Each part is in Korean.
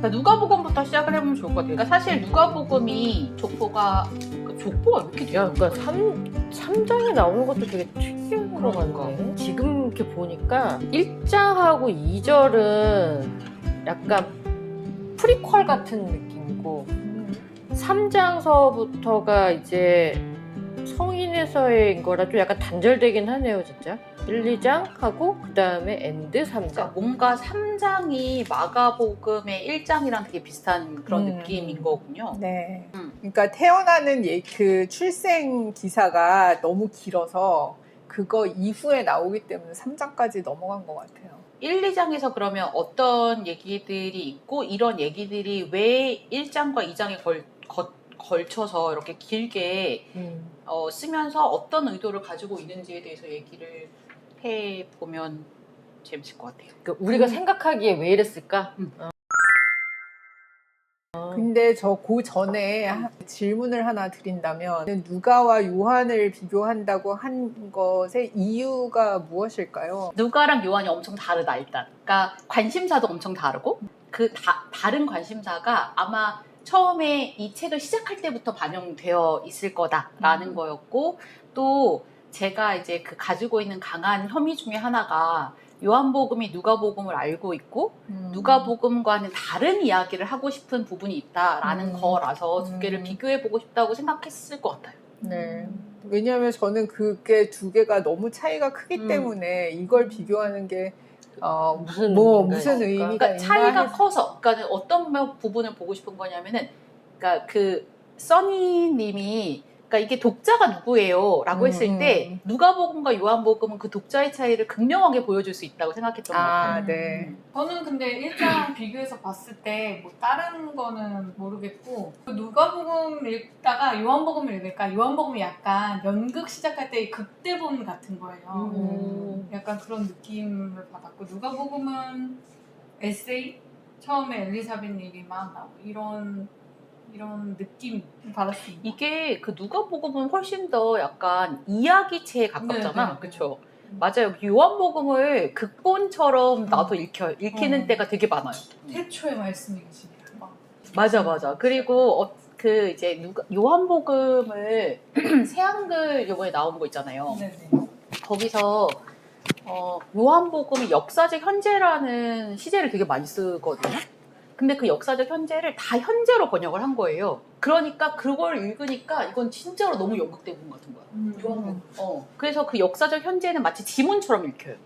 그러니까 누가복음부터 시작을 해보면 좋을 것 같아요. 그러니까 사실 누가복음이 족보가 왜 이렇게 돼요? 야, 그러니까 3장에 나오는 것도 되게 특이한 거 그러니까. 같네. 지금 이렇게 보니까 1장하고 2절은 약간 프리퀄 같은 느낌이고 3장서부터가 이제 성인에서의 거라 좀 약간 단절되긴 하네요, 진짜. 1, 2장 하고 그 다음에 엔드 3장. 그러니까 뭔가 3장이 마가복음의 1장이랑 되게 비슷한 그런 느낌인 거군요. 네. 그러니까 태어나는 그 출생 기사가 너무 길어서 그거 이후에 나오기 때문에 3장까지 넘어간 것 같아요. 1, 2장에서 그러면 어떤 얘기들이 있고 이런 얘기들이 왜 1장과 2장에 걸쳐서 이렇게 길게 쓰면서 어떤 의도를 가지고 있는지에 대해서 얘기를 해보면 재밌을 것 같아요. 그러니까 우리가 생각하기에 왜 이랬을까? 근데 저 그 전에 질문을 하나 드린다면 누가와 요한을 비교한다고 한 것의 이유가 무엇일까요? 누가랑 요한이 엄청 다르다 일단. 그러니까 관심사도 엄청 다르고 그 다른 관심사가 아마 처음에 이 책을 시작할 때부터 반영되어 있을 거다라는 거였고 또 제가 이제 그 가지고 있는 강한 혐의 중에 하나가 요한복음이 누가복음을 알고 있고 누가복음과는 다른 이야기를 하고 싶은 부분이 있다라는 거라서 두 개를 비교해보고 싶다고 생각했을 것 같아요. 네. 왜냐하면 저는 그게 두 개가 너무 차이가 크기 때문에 이걸 비교하는 게 무슨 의미가 그러니까 있나 차이가 해서. 커서 그러니까 어떤 부분을 보고 싶은 거냐면은 그러니까 그 써니님이 그러니까 이게 독자가 누구예요? 라고 했을 때 누가복음과 요한복음은 그 독자의 차이를 극명하게 보여줄 수 있다고 생각했던 것 같아요. 네. 저는 근데 1장 비교해서 봤을 때 뭐 다른 거는 모르겠고 누가복음 읽다가 요한복음을 읽으니까 요한복음이 약간 연극 시작할 때 극대본 같은 거예요. 약간 그런 느낌을 받았고 누가복음은 에세이? 처음에 엘리사벳 얘기 막 나오고 이런 느낌 받았습니다. 이게 그 누가복음은 훨씬 더 약간 이야기체에 가깝잖아. 네네. 그렇죠? 맞아요. 요한복음을 극본처럼 나도 읽히는 때가 되게 많아요. 태초의 말씀이시네요. 맞아. 그리고 그 이제 요한복음을 새 한글 요번에 나온 거 있잖아요. 네네. 거기서 요한복음이 역사적 현재라는 시제를 되게 많이 쓰거든요. 근데 그 역사적 현재를 다 현재로 번역을 한 거예요. 그러니까 그걸 읽으니까 이건 진짜로 너무 연극 대본 같은 거야. 요한복음. 그래서 그 역사적 현재는 마치 지문처럼 읽혀요.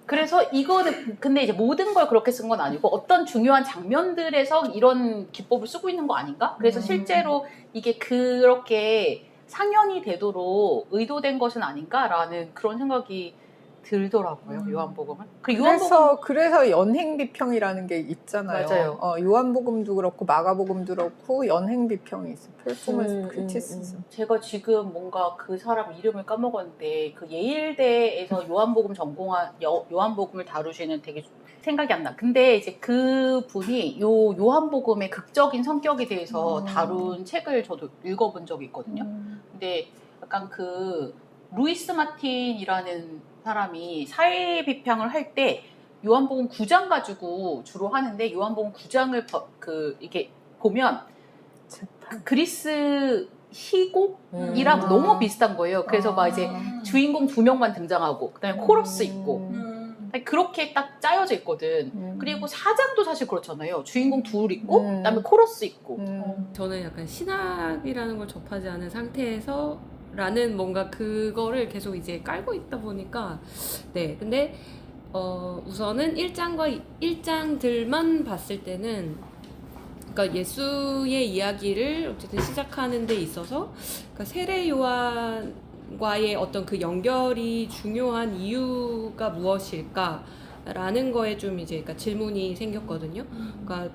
그래서 이거는 근데 이제 모든 걸 그렇게 쓴 건 아니고 어떤 중요한 장면들에서 이런 기법을 쓰고 있는 거 아닌가? 그래서 실제로 이게 그렇게 상연이 되도록 의도된 것은 아닌가라는 그런 생각이 들더라고요. 요한복음은. 그래서 연행비평이라는 게 있잖아요. 맞아요. 요한복음도 그렇고 마가복음도 그렇고 연행비평이 있어요. performance criticism. 제가 지금 뭔가 그 사람 이름을 까먹었는데 그 예일대에서 요한복음 전공한 요한복음을 다루시는 되게 생각이 안 나. 근데 이제 그 분이 요한복음의 극적인 성격에 대해서 다룬 책을 저도 읽어본 적이 있거든요. 근데 약간 그 루이스 마틴이라는 사람이 사회 비평을 할 때 요한복음 9장 가지고 주로 하는데 요한복음 9장을 이게 보면 그리스 희곡이랑 너무 비슷한 거예요. 그래서 막 이제 주인공 2명만 등장하고 그다음에 코러스 있고 그렇게 딱 짜여져 있거든. 그리고 4장도 사실 그렇잖아요. 주인공 둘 있고 그다음에 코러스 있고. 저는 약간 신학이라는 걸 접하지 않은 상태에서 라는 뭔가 그거를 계속 이제 깔고 있다 보니까 네 근데 우선은 1장들만 봤을 때는 그러니까 예수의 이야기를 어쨌든 시작하는 데 있어서 그러니까 세례 요한과의 어떤 그 연결이 중요한 이유가 무엇일까라는 거에 좀 이제 그러니까 질문이 생겼거든요. 그러니까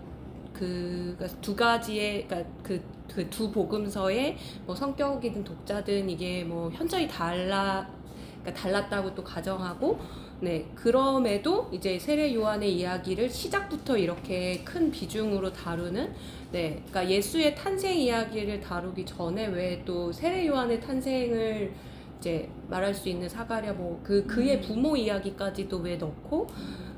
두 가지의 그 두 복음서의 뭐 성격이든 독자든 이게 뭐 현저히 달랐다고 또 가정하고 네 그럼에도 이제 세례 요한의 이야기를 시작부터 이렇게 큰 비중으로 다루는 네 그러니까 예수의 탄생 이야기를 다루기 전에 왜 또 세례 요한의 탄생을 이제 말할 수 있는 사가랴 그의 부모 이야기까지도 왜 넣고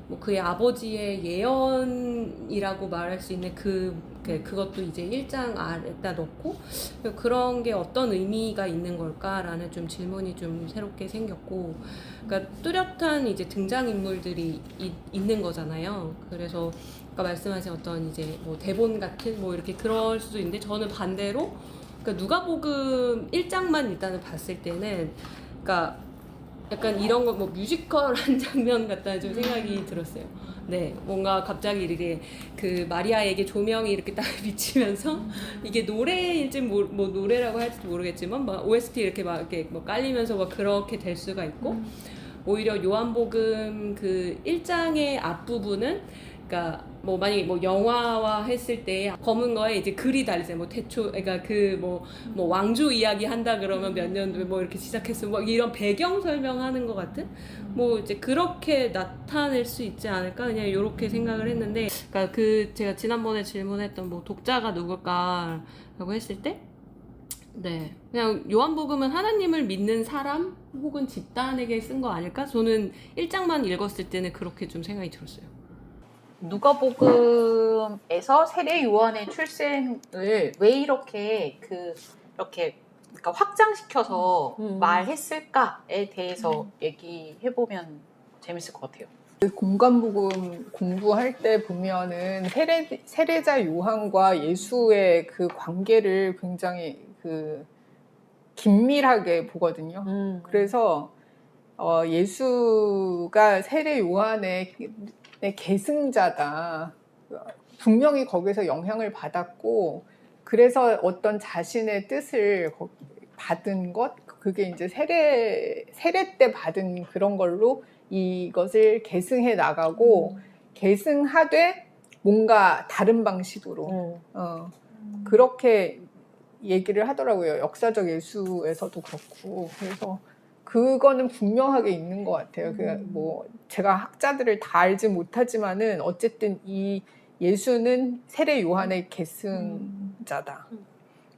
뭐 그의 아버지의 예언이라고 말할 수 있는 그것도 이제 1장 아래다 넣고 그런 게 어떤 의미가 있는 걸까라는 좀 질문이 좀 새롭게 생겼고, 그러니까 뚜렷한 이제 등장인물들이 있는 거잖아요. 그래서 아까 말씀하신 어떤 이제 뭐 대본 같은 뭐 이렇게 그럴 수도 있는데, 저는 반대로 그러니까 누가복음 1장만 일단은 봤을 때는 그러니까 약간 이런 거 뭐 뮤지컬 한 장면 같다는 좀 생각이 들었어요. 네, 뭔가 갑자기 이렇게 그 마리아에게 조명이 이렇게 딱 비치면서 이게 노래인지 뭐 노래라고 할지도 모르겠지만 막 OST 이렇게 막 이렇게 뭐 깔리면서 막 그렇게 될 수가 있고, 오히려 요한복음 그 1장의 앞부분은 그러니까 뭐 만약에 뭐 영화화 했을 때 검은 거에 이제 글이 달리잖아요. 뭐 태초, 그러니까 그 뭐 왕조 이야기 한다 그러면 몇 년도에 뭐 이렇게 시작했어. 뭐 이런 배경 설명하는 것 같은 뭐 이제 그렇게 나타낼 수 있지 않을까, 그냥 이렇게 생각을 했는데, 그러니까 그 제가 지난번에 질문했던 뭐 독자가 누굴까라고 했을 때, 네, 그냥 요한복음은 하나님을 믿는 사람 혹은 집단에게 쓴 거 아닐까? 저는 1장만 읽었을 때는 그렇게 좀 생각이 들었어요. 누가복음에서 세례 요한의 출생을 왜 이렇게 그러니까 확장시켜서 말했을까에 대해서 얘기해보면 재밌을 것 같아요. 공관복음 공부할 때 보면은 세례자 요한과 예수의 그 관계를 굉장히 그 긴밀하게 보거든요. 그래서 예수가 세례 요한의 계승자다. 분명히 거기서 영향을 받았고, 그래서 어떤 자신의 뜻을 받은 것, 그게 이제 세례 때 받은 그런 걸로 이것을 계승해 나가고, 계승하되 뭔가 다른 방식으로 그렇게 얘기를 하더라고요. 역사적 예수에서도 그렇고. 그래서 그거는 분명하게 있는 것 같아요. 뭐 제가 학자들을 다 알지 못하지만은 어쨌든 이 예수는 세례 요한의 계승자다.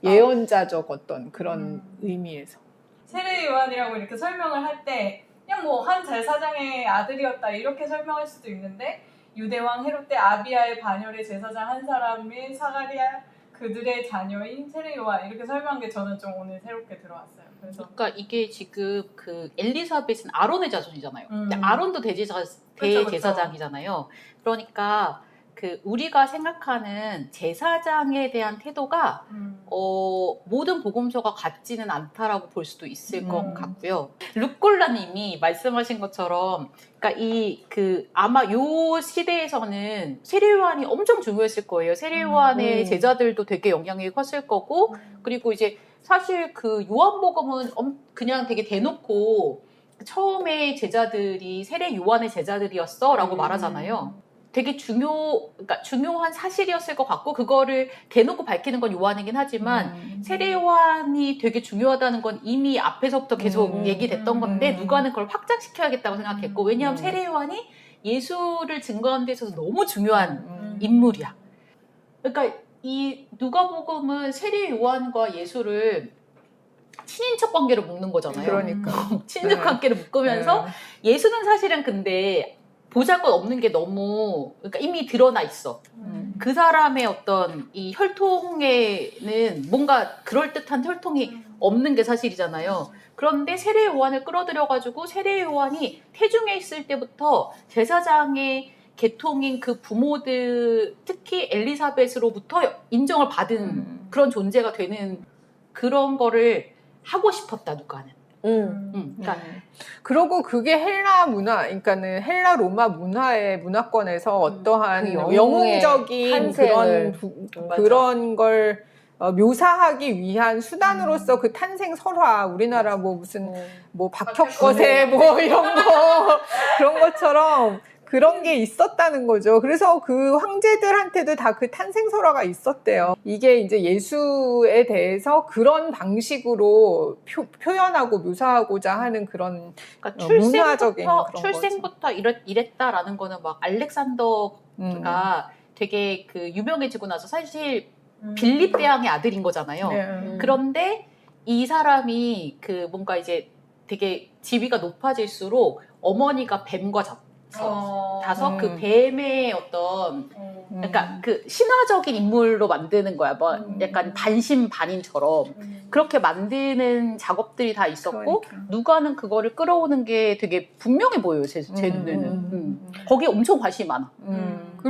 예언자적 어떤 그런 의미에서. 세례 요한이라고 이렇게 설명을 할 때 그냥 뭐 한 제사장의 아들이었다 이렇게 설명할 수도 있는데, 유대왕 헤롯 때 아비야의 반열의 제사장 한 사람인 사가랴 그들의 자녀인 세례 요한 이렇게 설명한 게 저는 좀 오늘 새롭게 들어왔어요. 그래서 그러니까 이게 지금 그 엘리사벳은 아론의 자손이잖아요. 근데 음. 아론도 그쵸. 대제사장이잖아요. 그러니까 그 우리가 생각하는 제사장에 대한 태도가 모든 복음서가 같지는 않다라고 볼 수도 있을 것 같고요. 룩골라님이 말씀하신 것처럼, 그러니까 아마 요 시대에서는 세례 요한이 엄청 중요했을 거예요. 세례 요한의 제자들도 되게 영향이 컸을 거고, 그리고 이제 사실 그 요한복음은 그냥 되게 대놓고 처음에 제자들이 세례 요한의 제자들이었어라고 말하잖아요. 되게 그러니까 중요한 사실이었을 것 같고, 그거를 대놓고 밝히는 건 요한이긴 하지만 세례 요한이 되게 중요하다는 건 이미 앞에서부터 계속 얘기됐던 건데, 누가는 그걸 확장시켜야겠다고 생각했고, 왜냐하면 세례 요한이 예수를 증거하는 데 있어서 너무 중요한 인물이야. 그러니까 이 누가복음은 세례 요한과 예수를 친인척 관계로 묶는 거잖아요. 그러니까. 친인척 관계를 묶으면서 예수는 사실은 근데 보잘것 없는 게 너무, 그러니까 이미 드러나 있어. 그 사람의 어떤 이 혈통에는 뭔가 그럴듯한 혈통이 없는 게 사실이잖아요. 그런데 세례 요한을 끌어들여가지고 세례 요한이 태중에 있을 때부터 제사장의 계통인 그 부모들, 특히 엘리사벳으로부터 인정을 받은 그런 존재가 되는 그런 거를 하고 싶었다, 누가는. 그러니까 그리고 그게 헬라 문화, 그러니까는 헬라 로마 문화의 문화권에서 어떠한 그 영웅적인 탄생을. 그런 걸 묘사하기 위한 수단으로서 그 탄생 설화, 우리나라 뭐 무슨 뭐 박혁거세 뭐 이런 거 그런 것처럼 그런 게 있었다는 거죠. 그래서 그 황제들한테도 다 그 탄생 설화가 있었대요. 이게 이제 예수에 대해서 그런 방식으로 표현하고 묘사하고자 하는 그런 그러니까 문화적인 그런 출생부터 이랬다라는 거는 막 알렉산더가 되게 그 유명해지고 나서 사실 빌립 대왕의 아들인 거잖아요. 네. 그런데 이 사람이 그 뭔가 이제 되게 지위가 높아질수록 어머니가 뱀과 자서 그 음. 뱀의 어떤 그러니까 그 신화적인 인물로 만드는 거야. 뭐 약간 반신반인처럼 그렇게 만드는 작업들이 다 있었고 그러니까. 누가는 그거를 끌어오는 게 되게 분명해 보여요. 제 눈에는. 거기에 엄청 관심이 많아.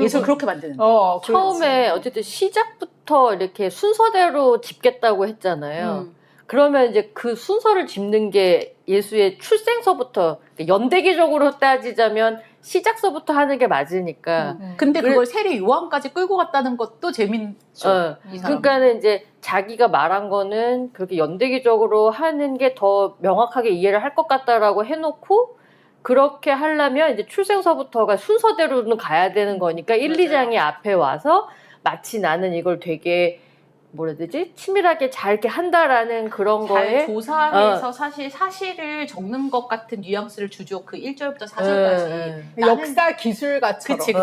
예술 그렇게 만드는. 처음에 어쨌든 시작부터 이렇게 순서대로 짚겠다고 했잖아요. 그러면 이제 그 순서를 짚는 게 예수의 출생서부터 연대기적으로 따지자면 시작서부터 하는 게 맞으니까. 근데 그걸 세례 요한까지 끌고 갔다는 것도 재밌죠. 이 사람. 그러니까는 이제 자기가 말한 거는 그렇게 연대기적으로 하는 게 더 명확하게 이해를 할 것 같다라고 해놓고 그렇게 하려면 이제 출생서부터가 순서대로는 가야 되는 거니까 1, 2장이 앞에 와서 마치 나는 이걸 되게 뭐라 해야 되지? 치밀하게 잘 이렇게 한다라는 그런 잘 거에 조사해서 사실을 적는 것 같은 뉘앙스를 주죠. 그 1절부터 4절까지. 역사 기술가처럼. 그치.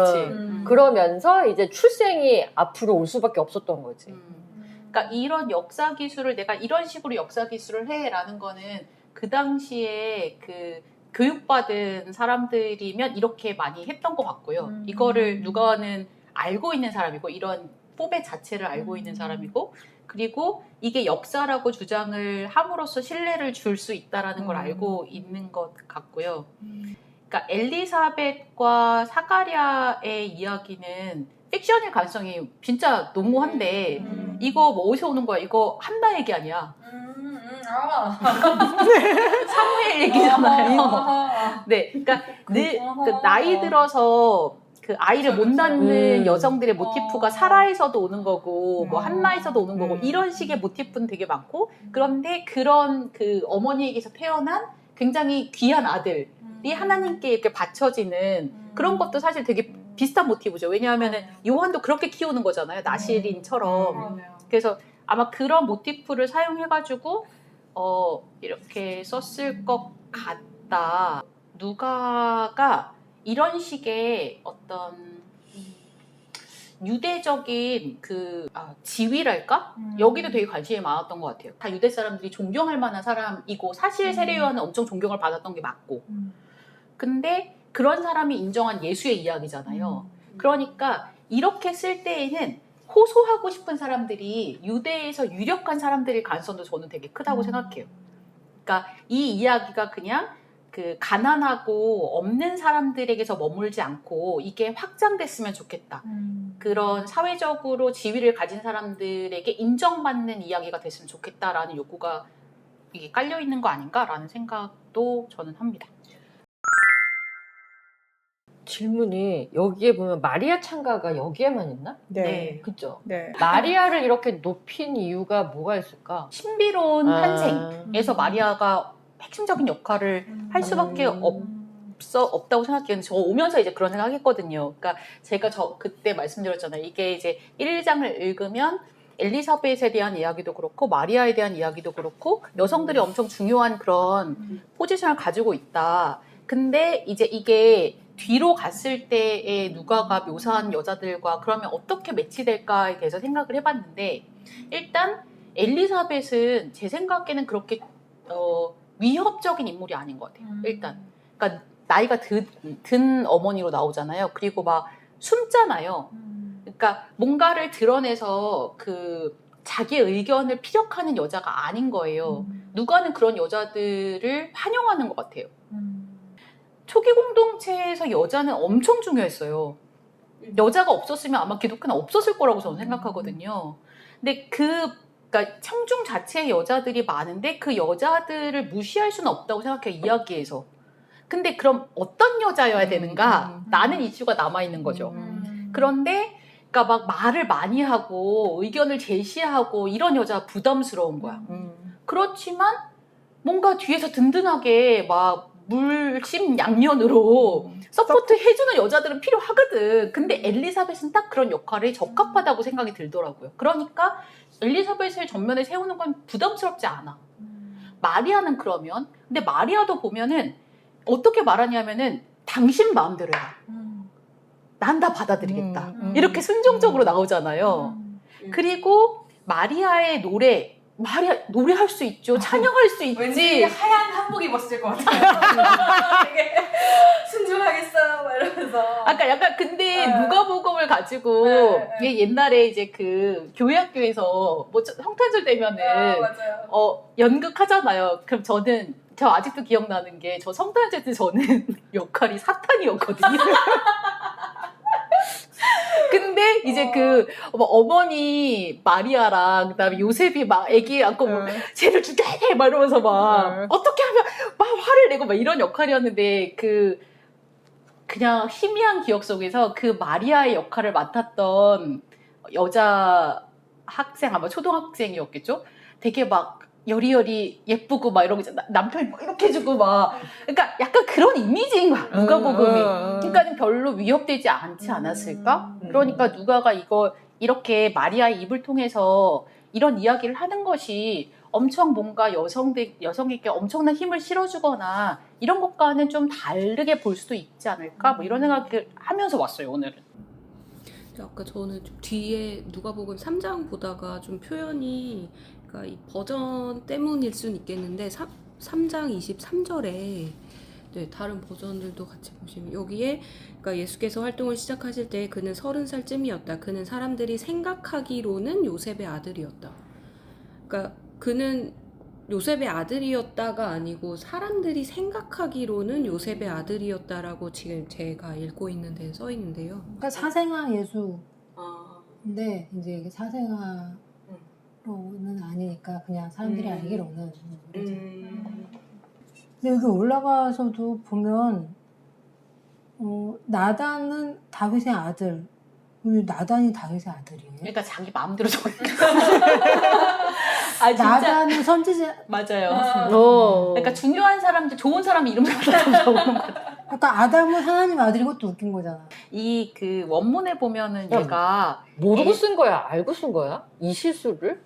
그러면서 이제 출생이 앞으로 올 수밖에 없었던 거지. 그러니까 이런 역사 기술을 내가 이런 식으로 역사 기술을 해라는 거는 그 당시에 그 교육받은 사람들이면 이렇게 많이 했던 것 같고요. 이거를 누가는 알고 있는 사람이고 이런 포배 자체를 알고 있는 사람이고 그리고 이게 역사라고 주장을 함으로써 신뢰를 줄 수 있다라는 걸 알고 있는 것 같고요. 그러니까 엘리사벳과 사가랴의 이야기는 픽션일 가능성이 진짜 농후한데 이거 뭐 어디서 오는 거야? 이거 한나 얘기 아니야. 사무엘 얘기잖아요. 네, 그러니까 그 나이 들어서 그 아이를 못 낳는 여성들의 모티프가 사라에서도 오는 거고 뭐 한나에서도 오는 거고 이런 식의 모티프는 되게 많고 그런데 그런 그 어머니에게서 태어난 굉장히 귀한 아들이 하나님께 이렇게 바쳐지는 그런 것도 사실 되게 비슷한 모티브죠. 왜냐하면은 요한도 그렇게 키우는 거잖아요. 나시린처럼. 그래서 아마 그런 모티프를 사용해가지고 이렇게 썼을 것 같다. 누가가 이런 식의 어떤 유대적인 그 지위랄까? 여기도 되게 관심이 많았던 것 같아요. 다 유대 사람들이 존경할 만한 사람이고 사실 세례 요한은 엄청 존경을 받았던 게 맞고 근데 그런 사람이 인정한 예수의 이야기잖아요. 그러니까 이렇게 쓸 때에는 호소하고 싶은 사람들이 유대에서 유력한 사람들일 가능성도 저는 되게 크다고 생각해요. 그러니까 이 이야기가 그냥 그 가난하고 없는 사람들에게서 머물지 않고 이게 확장됐으면 좋겠다. 그런 사회적으로 지위를 가진 사람들에게 인정받는 이야기가 됐으면 좋겠다라는 욕구가 이게 깔려 있는 거 아닌가라는 생각도 저는 합니다. 질문이 여기에 보면 마리아 창가가 여기에만 있나? 네. 그죠? 네. 마리아를 이렇게 높인 이유가 뭐가 있을까? 신비로운 탄생에서 마리아가 핵심적인 역할을 할 수밖에 없다고 생각해요. 저 오면서 이제 그런 생각 했거든요. 그러니까 제가 그때 말씀드렸잖아요. 이게 이제 1장을 읽으면 엘리사벳에 대한 이야기도 그렇고 마리아에 대한 이야기도 그렇고 여성들이 엄청 중요한 그런 포지션을 가지고 있다. 근데 이제 이게 뒤로 갔을 때에 누가가 묘사한 여자들과 그러면 어떻게 매치될까에 대해서 생각을 해봤는데 일단 엘리사벳은 제 생각에는 그렇게 위협적인 인물이 아닌 것 같아요. 일단 그러니까 나이가 든 어머니로 나오잖아요. 그리고 막 숨잖아요. 그러니까 뭔가를 드러내서 그 자기 의견을 피력하는 여자가 아닌 거예요. 누가는 그런 여자들을 환영하는 것 같아요. 초기 공동체에서 여자는 엄청 중요했어요. 여자가 없었으면 아마 기독교는 없었을 거라고 저는 생각하거든요. 근데 그러니까 청중 자체의 여자들이 많은데 그 여자들을 무시할 수는 없다고 생각해요. 이야기에서. 근데 그럼 어떤 여자여야 되는가? 라는 이슈가 남아있는 거죠. 그런데 그러니까 막 말을 많이 하고 의견을 제시하고 이런 여자가 부담스러운 거야. 그렇지만 뭔가 뒤에서 든든하게 막 물심양면으로 서포트 해주는 여자들은 필요하거든. 근데 엘리사벳은 딱 그런 역할에 적합하다고 생각이 들더라고요. 그러니까 엘리사벳을 전면에 세우는 건 부담스럽지 않아. 마리아는 그러면 근데 마리아도 보면은 어떻게 말하냐면은 당신 마음대로 해라. 난 다 받아들이겠다. 이렇게 순종적으로 나오잖아요. 그리고 마리아의 노래 마리아 노래할 수 있죠. 찬양할 수 왠지 있지. 하얀 한복 입었을 것 같아요. 되게 순종하겠어요, 막 이러면서. 아까 약간 근데 네. 누가복음을 가지고 네, 네. 얘 옛날에 이제 그 교회 학교에서 뭐 성탄절 되면은 맞아요. 연극하잖아요. 그럼 저 아직도 기억나는 게 저 성탄절 때 저는 역할이 사탄이었거든요. 근데 이제 그 어머니 마리아랑 그다음에 요셉이 막 아기 안고 뭐 쟤를 죽여야 돼! 막 이러면서 막 어떻게 하면 막 화를 내고 막 이런 역할이었는데 그냥 희미한 기억 속에서 그 마리아의 역할을 맡았던 여자 학생 아마 초등학생이었겠죠? 되게 막 여리여리 예쁘고 막 이러고 남편이 막 이렇게 해주고 막 그러니까 약간 그런 이미지인 거야 누가복음이. 그러니까 별로 위협되지 않지 않았을까? 그러니까 누가가 이렇게 마리아의 입을 통해서 이런 이야기를 하는 것이 엄청 뭔가 여성에게 엄청난 힘을 실어주거나 이런 것과는 좀 다르게 볼 수도 있지 않을까? 뭐 이런 생각을 하면서 왔어요 오늘은. 아까 저는 좀 뒤에 누가복음 3장 보다가 좀 표현이 그러니까 이 버전 때문일 수는 있겠는데 3장 23절에 네, 다른 버전들도 같이 보시면 여기에 그러니까 예수께서 활동을 시작하실 때 그는 30살쯤이었다. 그는 사람들이 생각하기로는 요셉의 아들이었다. 그러니까 그는 요셉의 아들이었다가 아니고 사람들이 생각하기로는 요셉의 아들이었다라고 지금 제가 읽고 있는 데에 써 있는데요. 그러니까 사생아 예수인데 아, 이제 이게 사생아로는 아니니까 그냥 사람들이 알기로는 그러죠. 근데 여기 올라가서도 보면 나단은 다윗의 아들. 왜 나단이 다윗의 아들이에요? 그러니까 자기 마음대로 적는 아 진짜 나단은 선지자. 맞아요. 그러니까 중요한 사람들 좋은 사람 이름 갖다 적는 거. 그러니까 아담은 하나님 아들이 것도 웃긴 거잖아. 이 그 원문에 보면은 얘가 모르고 쓴 거야? 알고 쓴 거야? 이 실수를?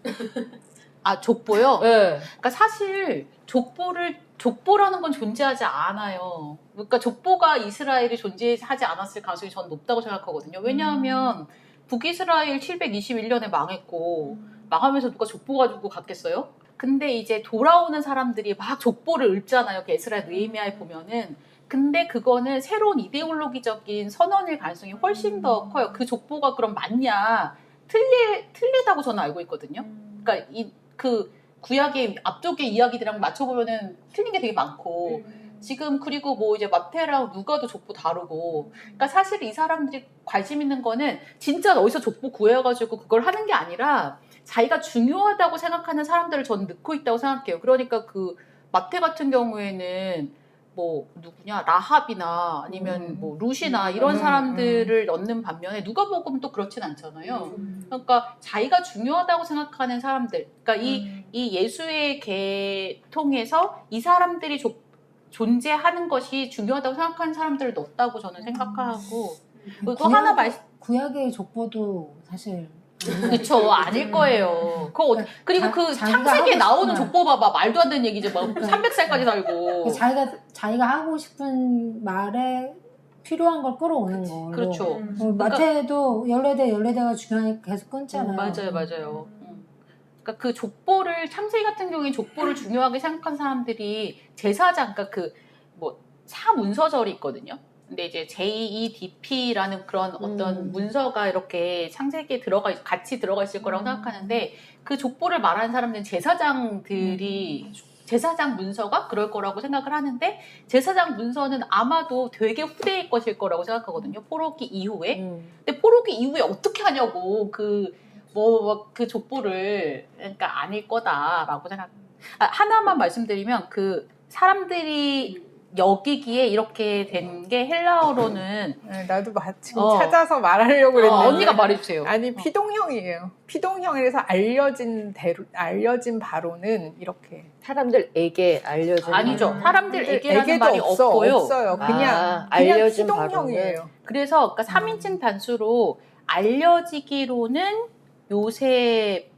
족보요. 네. 그러니까 사실 족보라는 건 존재하지 않아요. 그러니까 족보가 이스라엘이 존재하지 않았을 가능성이 저는 높다고 생각하거든요. 왜냐하면 북이스라엘 721년에 망했고 망하면서 누가 족보 가지고 갔겠어요? 근데 이제 돌아오는 사람들이 막 족보를 읊잖아요. 그 에스라 느헤미야에 보면은. 근데 그거는 새로운 이데올로기적인 선언일 가능성이 훨씬 더 커요. 그 족보가 그럼 맞냐? 틀리다고 저는 알고 있거든요. 그러니까 그 구약의 앞쪽의 이야기들이랑 맞춰보면은 틀린 게 되게 많고 지금 그리고 뭐 이제 마태랑 누가도 족보 다르고 그러니까 사실 이 사람들이 관심 있는 거는 진짜 어디서 족보 구해가지고 그걸 하는 게 아니라 자기가 중요하다고 생각하는 사람들을 저는 넣고 있다고 생각해요. 그러니까 그 마태 같은 경우에는 뭐 누구냐 라합이나 아니면 뭐 룻이나 이런 사람들을 넣는 반면에 누가복음은 또 그렇진 않잖아요. 그러니까 자기가 중요하다고 생각하는 사람들, 그러니까 이 예수의 계통에서 이 사람들이 존재하는 것이 중요하다고 생각하는 사람들을 넣었다고 저는 생각하고 또 하나 구약의 족보도 사실 그쵸 아닐 거예요. 그리고 그 창세기에 나오는 족보 봐봐 말도 안 되는 얘기죠. 막 300살까지 살고 자기가 하고 싶은 말에 필요한 걸 끌어오는 거. 그렇죠. 마태도 14대가 중요하니까 계속 끊잖아요. 맞아요. 그러니까 그 족보를 창세기 같은 경우에 족보를 중요하게 생각한 사람들이 제사장, 그러니까 그 뭐 사문서절이 있거든요. 근데 이제 JEDP라는 그런 어떤 문서가 이렇게 창세기에 같이 들어가 있을 거라고 생각하는데 그 족보를 말하는 사람들은 제사장들이 제사장 문서가 그럴 거라고 생각을 하는데 제사장 문서는 아마도 되게 후대의 것일 거라고 생각하거든요. 포로기 이후에. 근데 포로기 이후에 어떻게 하냐고 그 족보를 그러니까 아닐 거다라고 하나만 말씀드리면 그 사람들이 여기기에 이렇게 된 게 헬라어로는 나도 지금 찾아서 말하려고 그랬는데 언니가 말해주세요. 아니 피동형이에요. 피동형이라서 알려진 바로는 이렇게 사람들에게 알려진 아니죠. 사람들에게라는 말이 없어요. 그냥 알려진 피동형이에요. 그래서 그러니까 3인칭 단수로 알려지기로는 요셉의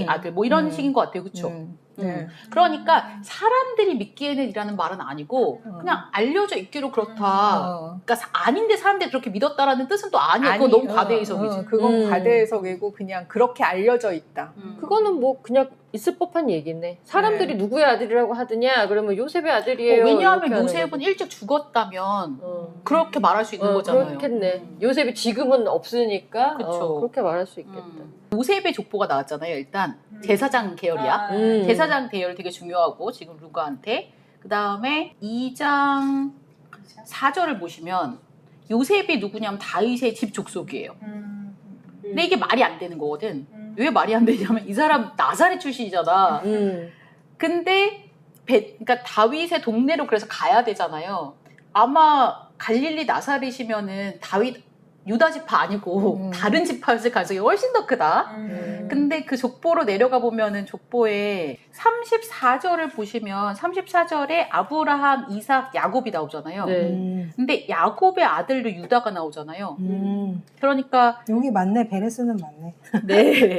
아들 뭐 이런 식인 것 같아요. 그렇죠? 네. 그러니까 사람들이 믿기에는이라는 말은 아니고 그냥 알려져 있기로 그렇다. 그러니까 아닌데 사람들이 그렇게 믿었다라는 뜻은 또 아니야. 그거 너무 과대해석이지. 그건 과대해석이고 그냥 그렇게 알려져 있다. 그거는 뭐 그냥 있을 법한 얘기네. 사람들이 네. 누구의 아들이라고 하더냐? 그러면 요셉의 아들이에요. 왜냐하면 이렇게 하는 요셉은 거지. 일찍 죽었다면 어. 그렇게 말할 수 있는 거잖아요. 그렇겠네. 요셉이 지금은 없으니까 그쵸. 그렇게 말할 수 있겠다. 요셉의 족보가 나왔잖아요. 일단 제사장 계열이야. 아, 제사장 계열 되게 중요하고 지금 루가한테. 그 다음에 2장 4절을 보시면 요셉이 누구냐면 다윗의 집 족속이에요. 근데 이게 말이 안 되는 거거든. 왜 말이 안 되냐면 이 사람 나사렛 출신이잖아. 근데 그러니까 다윗의 동네로 그래서 가야 되잖아요. 아마 갈릴리 나사렛이면은 다윗 유다 지파 아니고 다른 지파였을 가능성이 훨씬 더 크다. 근데 그 족보로 내려가 보면은 족보에 34절을 보시면 34절에 아브라함, 이삭, 야곱이 나오잖아요. 네. 근데 야곱의 아들로 유다가 나오잖아요. 그러니까 여기 맞네. 베레스는 맞네. 네.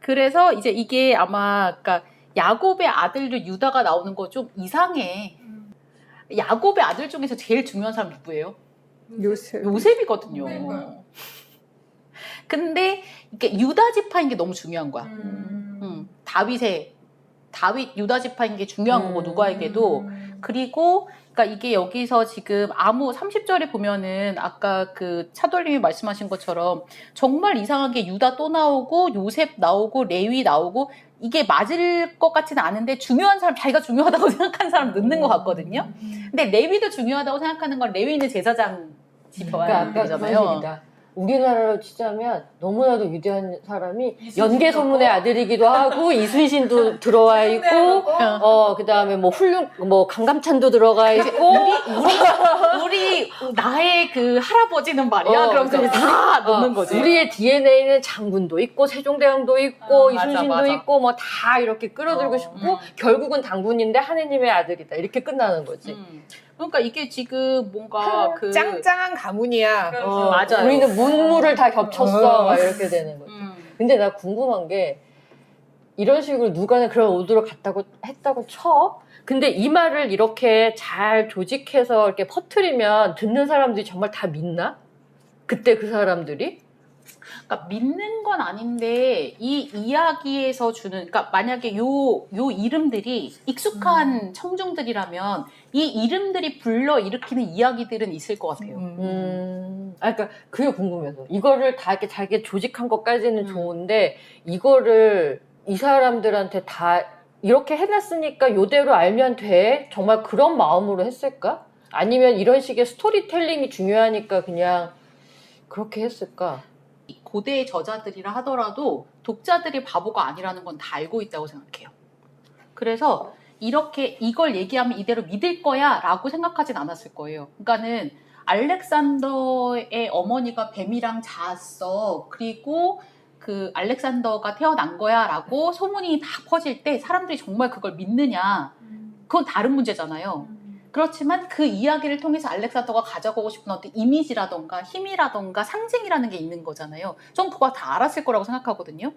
그래서 이제 이게 아마 그러니까 야곱의 아들로 유다가 나오는 거 좀 이상해. 야곱의 아들 중에서 제일 중요한 사람 누구예요? 요셉. 요셉이거든요. 그러니까요. 근데 이게 유다 지파인 게 너무 중요한 거야. 다윗 유다 지파인 게 중요한 거고 누가에게도. 그리고 그러니까 이게 여기서 지금 30절에 보면은 아까 그 차돌님이 말씀하신 것처럼 정말 이상하게 유다 또 나오고 요셉 나오고 레위 나오고 이게 맞을 것 같지는 않은데 중요한 사람 자기가 중요하다고 생각하는 사람 넣는 것 같거든요. 근데 레위도 중요하다고 생각하는 건 레위는 제사장 그러니까 아까 지파잖아요. 그런 얘기다. 우리나라로 치자면 너무나도 위대한 사람이 이순신 연개 손문의 아들이기도 하고 이순신도 들어와 있고 그다음에 뭐 강감찬도 들어가 있고 우리 나의 그 할아버지는 말이야. 그러면서 이제 다 넣는 거지. 우리의 DNA는 장군도 있고 세종대왕도 있고 맞아, 이순신도 맞아. 있고 뭐 다 이렇게 끌어들고 싶고 결국은 당군인데 하느님의 아들이다 이렇게 끝나는 거지. 그러니까 이게 지금 뭔가 그 짱짱한 가문이야. 맞아요. 우리는 문물을 다 겹쳤어 막 이렇게 되는 거지. 근데 나 궁금한 게 이런 식으로 누가는 그런 오도를 했다고 쳐. 근데 이 말을 이렇게 잘 조직해서 이렇게 퍼뜨리면 듣는 사람들이 정말 다 믿나? 그때 그 사람들이? 그러니까 믿는 건 아닌데 이 이야기에서 주는 그러니까 만약에 요 이름들이 익숙한 청중들이라면 이 이름들이 불러 일으키는 이야기들은 있을 것 같아요. 그러니까 그게 궁금해서 이거를 다 이렇게 잘게 조직한 것까지는 좋은데 이거를 이 사람들한테 다 이렇게 해놨으니까 요대로 알면 돼? 정말 그런 마음으로 했을까? 아니면 이런 식의 스토리텔링이 중요하니까 그냥 그렇게 했을까? 고대의 저자들이라 하더라도 독자들이 바보가 아니라는 건 다 알고 있다고 생각해요. 그래서 이렇게 이걸 얘기하면 이대로 믿을 거야 라고 생각하진 않았을 거예요. 그러니까는 알렉산더의 어머니가 뱀이랑 잤어. 그리고 그 알렉산더가 태어난 거야 라고 소문이 다 퍼질 때 사람들이 정말 그걸 믿느냐. 그건 다른 문제잖아요. 그렇지만 그 이야기를 통해서 알렉산더가 가져가고 싶은 어떤 이미지라던가 힘이라던가 상징이라는 게 있는 거잖아요. 전 그거 다 알았을 거라고 생각하거든요.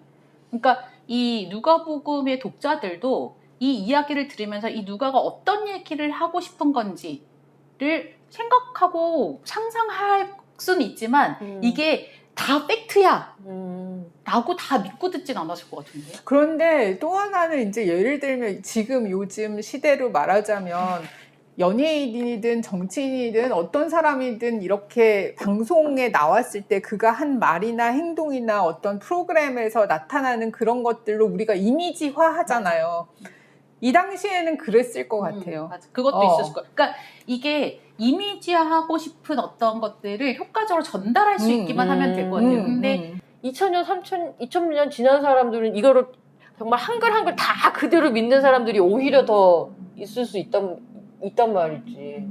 그러니까 이 누가복음의 독자들도 이 이야기를 들으면서 이 누가가 어떤 얘기를 하고 싶은 건지를 생각하고 상상할 수는 있지만 이게 다 팩트야 라고 다 믿고 듣진 않았을 것 같은데. 그런데 또 하나는 이제 예를 들면 지금 요즘 시대로 말하자면 연예인이든 정치인이든 어떤 사람이든 이렇게 방송에 나왔을 때 그가 한 말이나 행동이나 어떤 프로그램에서 나타나는 그런 것들로 우리가 이미지화 하잖아요. 이 당시에는 그랬을 것 같아요. 맞아. 그것도 있었을 거예요. 그러니까 이게 이미지화하고 싶은 어떤 것들을 효과적으로 전달할 수 있기만 하면 될 것 같아요. 근데 2000년, 2000년 지난 사람들은 이거를 정말 한글 다 그대로 믿는 사람들이 오히려 더 있을 수 있단 말이지.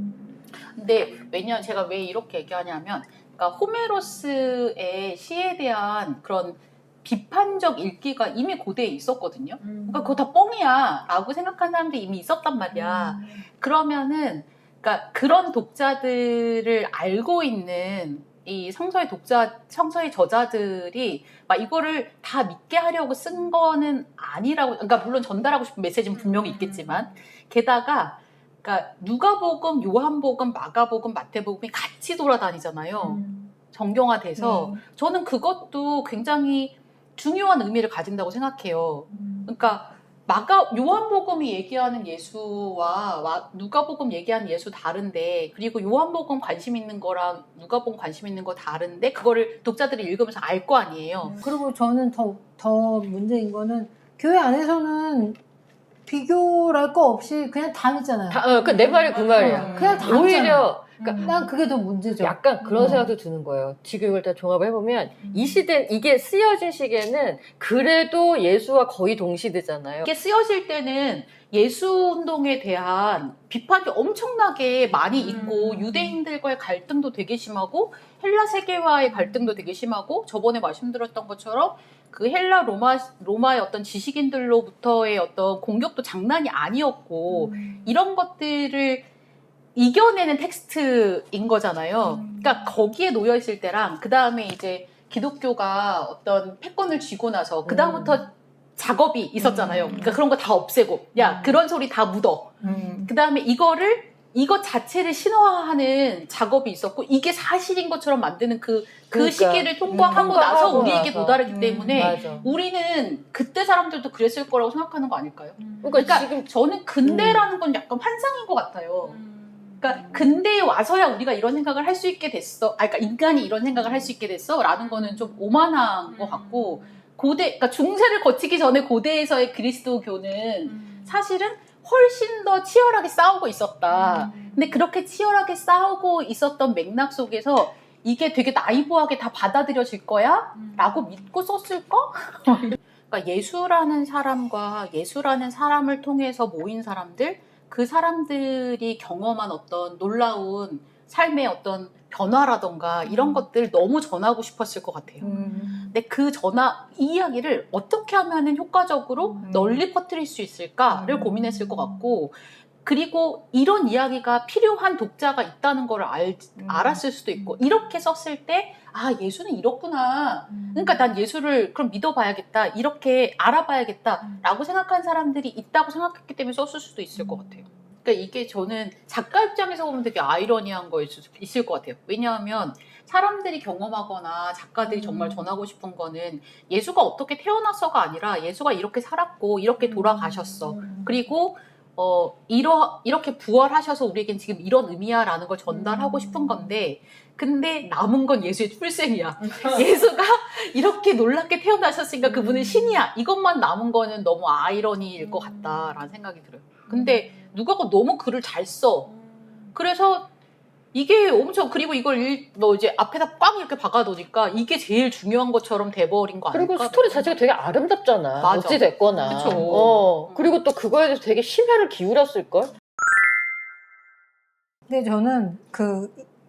근데 왜냐면 제가 왜 이렇게 얘기하냐면 그러니까 호메로스의 시에 대한 그런 비판적 읽기가 이미 고대에 있었거든요. 그러니까 그거 다 뻥이야 라고 생각하는 사람들이 이미 있었단 말이야. 그러면은 그러니까 그런 독자들을 알고 있는 이 성서의 저자들이 막 이거를 다 믿게 하려고 쓴 거는 아니라고, 그러니까 물론 전달하고 싶은 메시지는 분명히 있겠지만, 게다가 그러니까 누가복음, 요한복음, 마가복음, 마태복음이 같이 돌아다니잖아요. 정경화돼서. 저는 그것도 굉장히 중요한 의미를 가진다고 생각해요. 그러니까 요한복음이 얘기하는 예수와 누가복음 얘기하는 예수 다른데, 그리고 요한복음 관심 있는 거랑 누가복음 관심 있는 거 다른데, 그거를 독자들이 읽으면서 알 거 아니에요. 그리고 저는 더 문제인 거는 교회 안에서는 비교랄 거 없이 그냥 다 믿잖아요. 그러니까 내 말이 그 말이야. 그냥 다 믿잖아요. 오히려 그러니까 난 그게 더 문제죠. 약간 그런 생각도 드는 거예요. 지금 이걸 다 종합을 해보면 이 시대, 이게 쓰여진 시기에는 그래도 예수와 거의 동시대잖아요. 이게 쓰여질 때는 예수 운동에 대한 비판이 엄청나게 많이 있고, 유대인들과의 갈등도 되게 심하고, 헬라 세계와의 갈등도 되게 심하고, 저번에 말씀드렸던 것처럼 그 헬라 로마의 어떤 지식인들로부터의 어떤 공격도 장난이 아니었고, 이런 것들을 이겨내는 텍스트인 거잖아요. 그러니까 거기에 놓여 있을 때랑, 그 다음에 이제 기독교가 어떤 패권을 쥐고 나서 그 다음부터 작업이 있었잖아요. 그러니까 그런 거 다 없애고, 야, 그런 소리 다 묻어. 그 다음에 이것 자체를 신화화하는 작업이 있었고, 이게 사실인 것처럼 만드는 그 그러니까, 시기를 통과하고 나서 통과하고 우리에게 나서. 도달하기 때문에 맞아. 우리는 그때 사람들도 그랬을 거라고 생각하는 거 아닐까요? 그러니까 그러니까 저는 근대라는 건 약간 환상인 것 같아요. 그러니까 근대에 와서야 우리가 이런 생각을 할 수 있게 됐어. 그러니까 인간이 이런 생각을 할 수 있게 됐어라는 거는 좀 오만한 것 같고, 그러니까 중세를 거치기 전에 고대에서의 그리스도교는 사실은 훨씬 더 치열하게 싸우고 있었다. 근데 그렇게 치열하게 싸우고 있었던 맥락 속에서 이게 되게 나이브하게 다 받아들여질 거야? 라고 믿고 썼을까? 그러니까 예수라는 사람과 예수라는 사람을 통해서 모인 사람들, 그 사람들이 경험한 어떤 놀라운 삶의 어떤 변화라던가 이런 것들 너무 전하고 싶었을 것 같아요. 근데 이 이야기를 어떻게 하면 효과적으로 널리 퍼뜨릴 수 있을까를 고민했을 것 같고, 그리고 이런 이야기가 필요한 독자가 있다는 걸 알았을 수도 있고, 이렇게 썼을 때, 아, 예수는 이렇구나. 그러니까 난 예수를 그럼 믿어봐야겠다. 이렇게 알아봐야겠다. 라고 생각한 사람들이 있다고 생각했기 때문에 썼을 수도 있을 것 같아요. 그러니까 이게 저는 작가 입장에서 보면 되게 아이러니한 거일 수 있을 것 같아요. 왜냐하면 사람들이 경험하거나 작가들이 정말 전하고 싶은 거는 예수가 어떻게 태어났어가 아니라 예수가 이렇게 살았고 이렇게 돌아가셨어. 그리고 이렇게 부활하셔서 우리에겐 지금 이런 의미야라는 걸 전달하고 싶은 건데, 근데 남은 건 예수의 출생이야. 예수가 이렇게 놀랍게 태어나셨으니까 그분은 신이야. 이것만 남은 거는 너무 아이러니일 것 같다라는 생각이 들어요. 근데 누가가 너무 글을 잘 써. 그래서 이게 엄청, 그리고 이걸 이제 앞에다 꽝 이렇게 박아놓으니까 이게 제일 중요한 것처럼 돼버린 거 아닐까? 그리고 스토리 자체가 되게 아름답잖아. 맞아. 어찌 됐거나. 그쵸. 그리고 또 그거에 대해서 되게 심혈을 기울였을걸? 근데 저는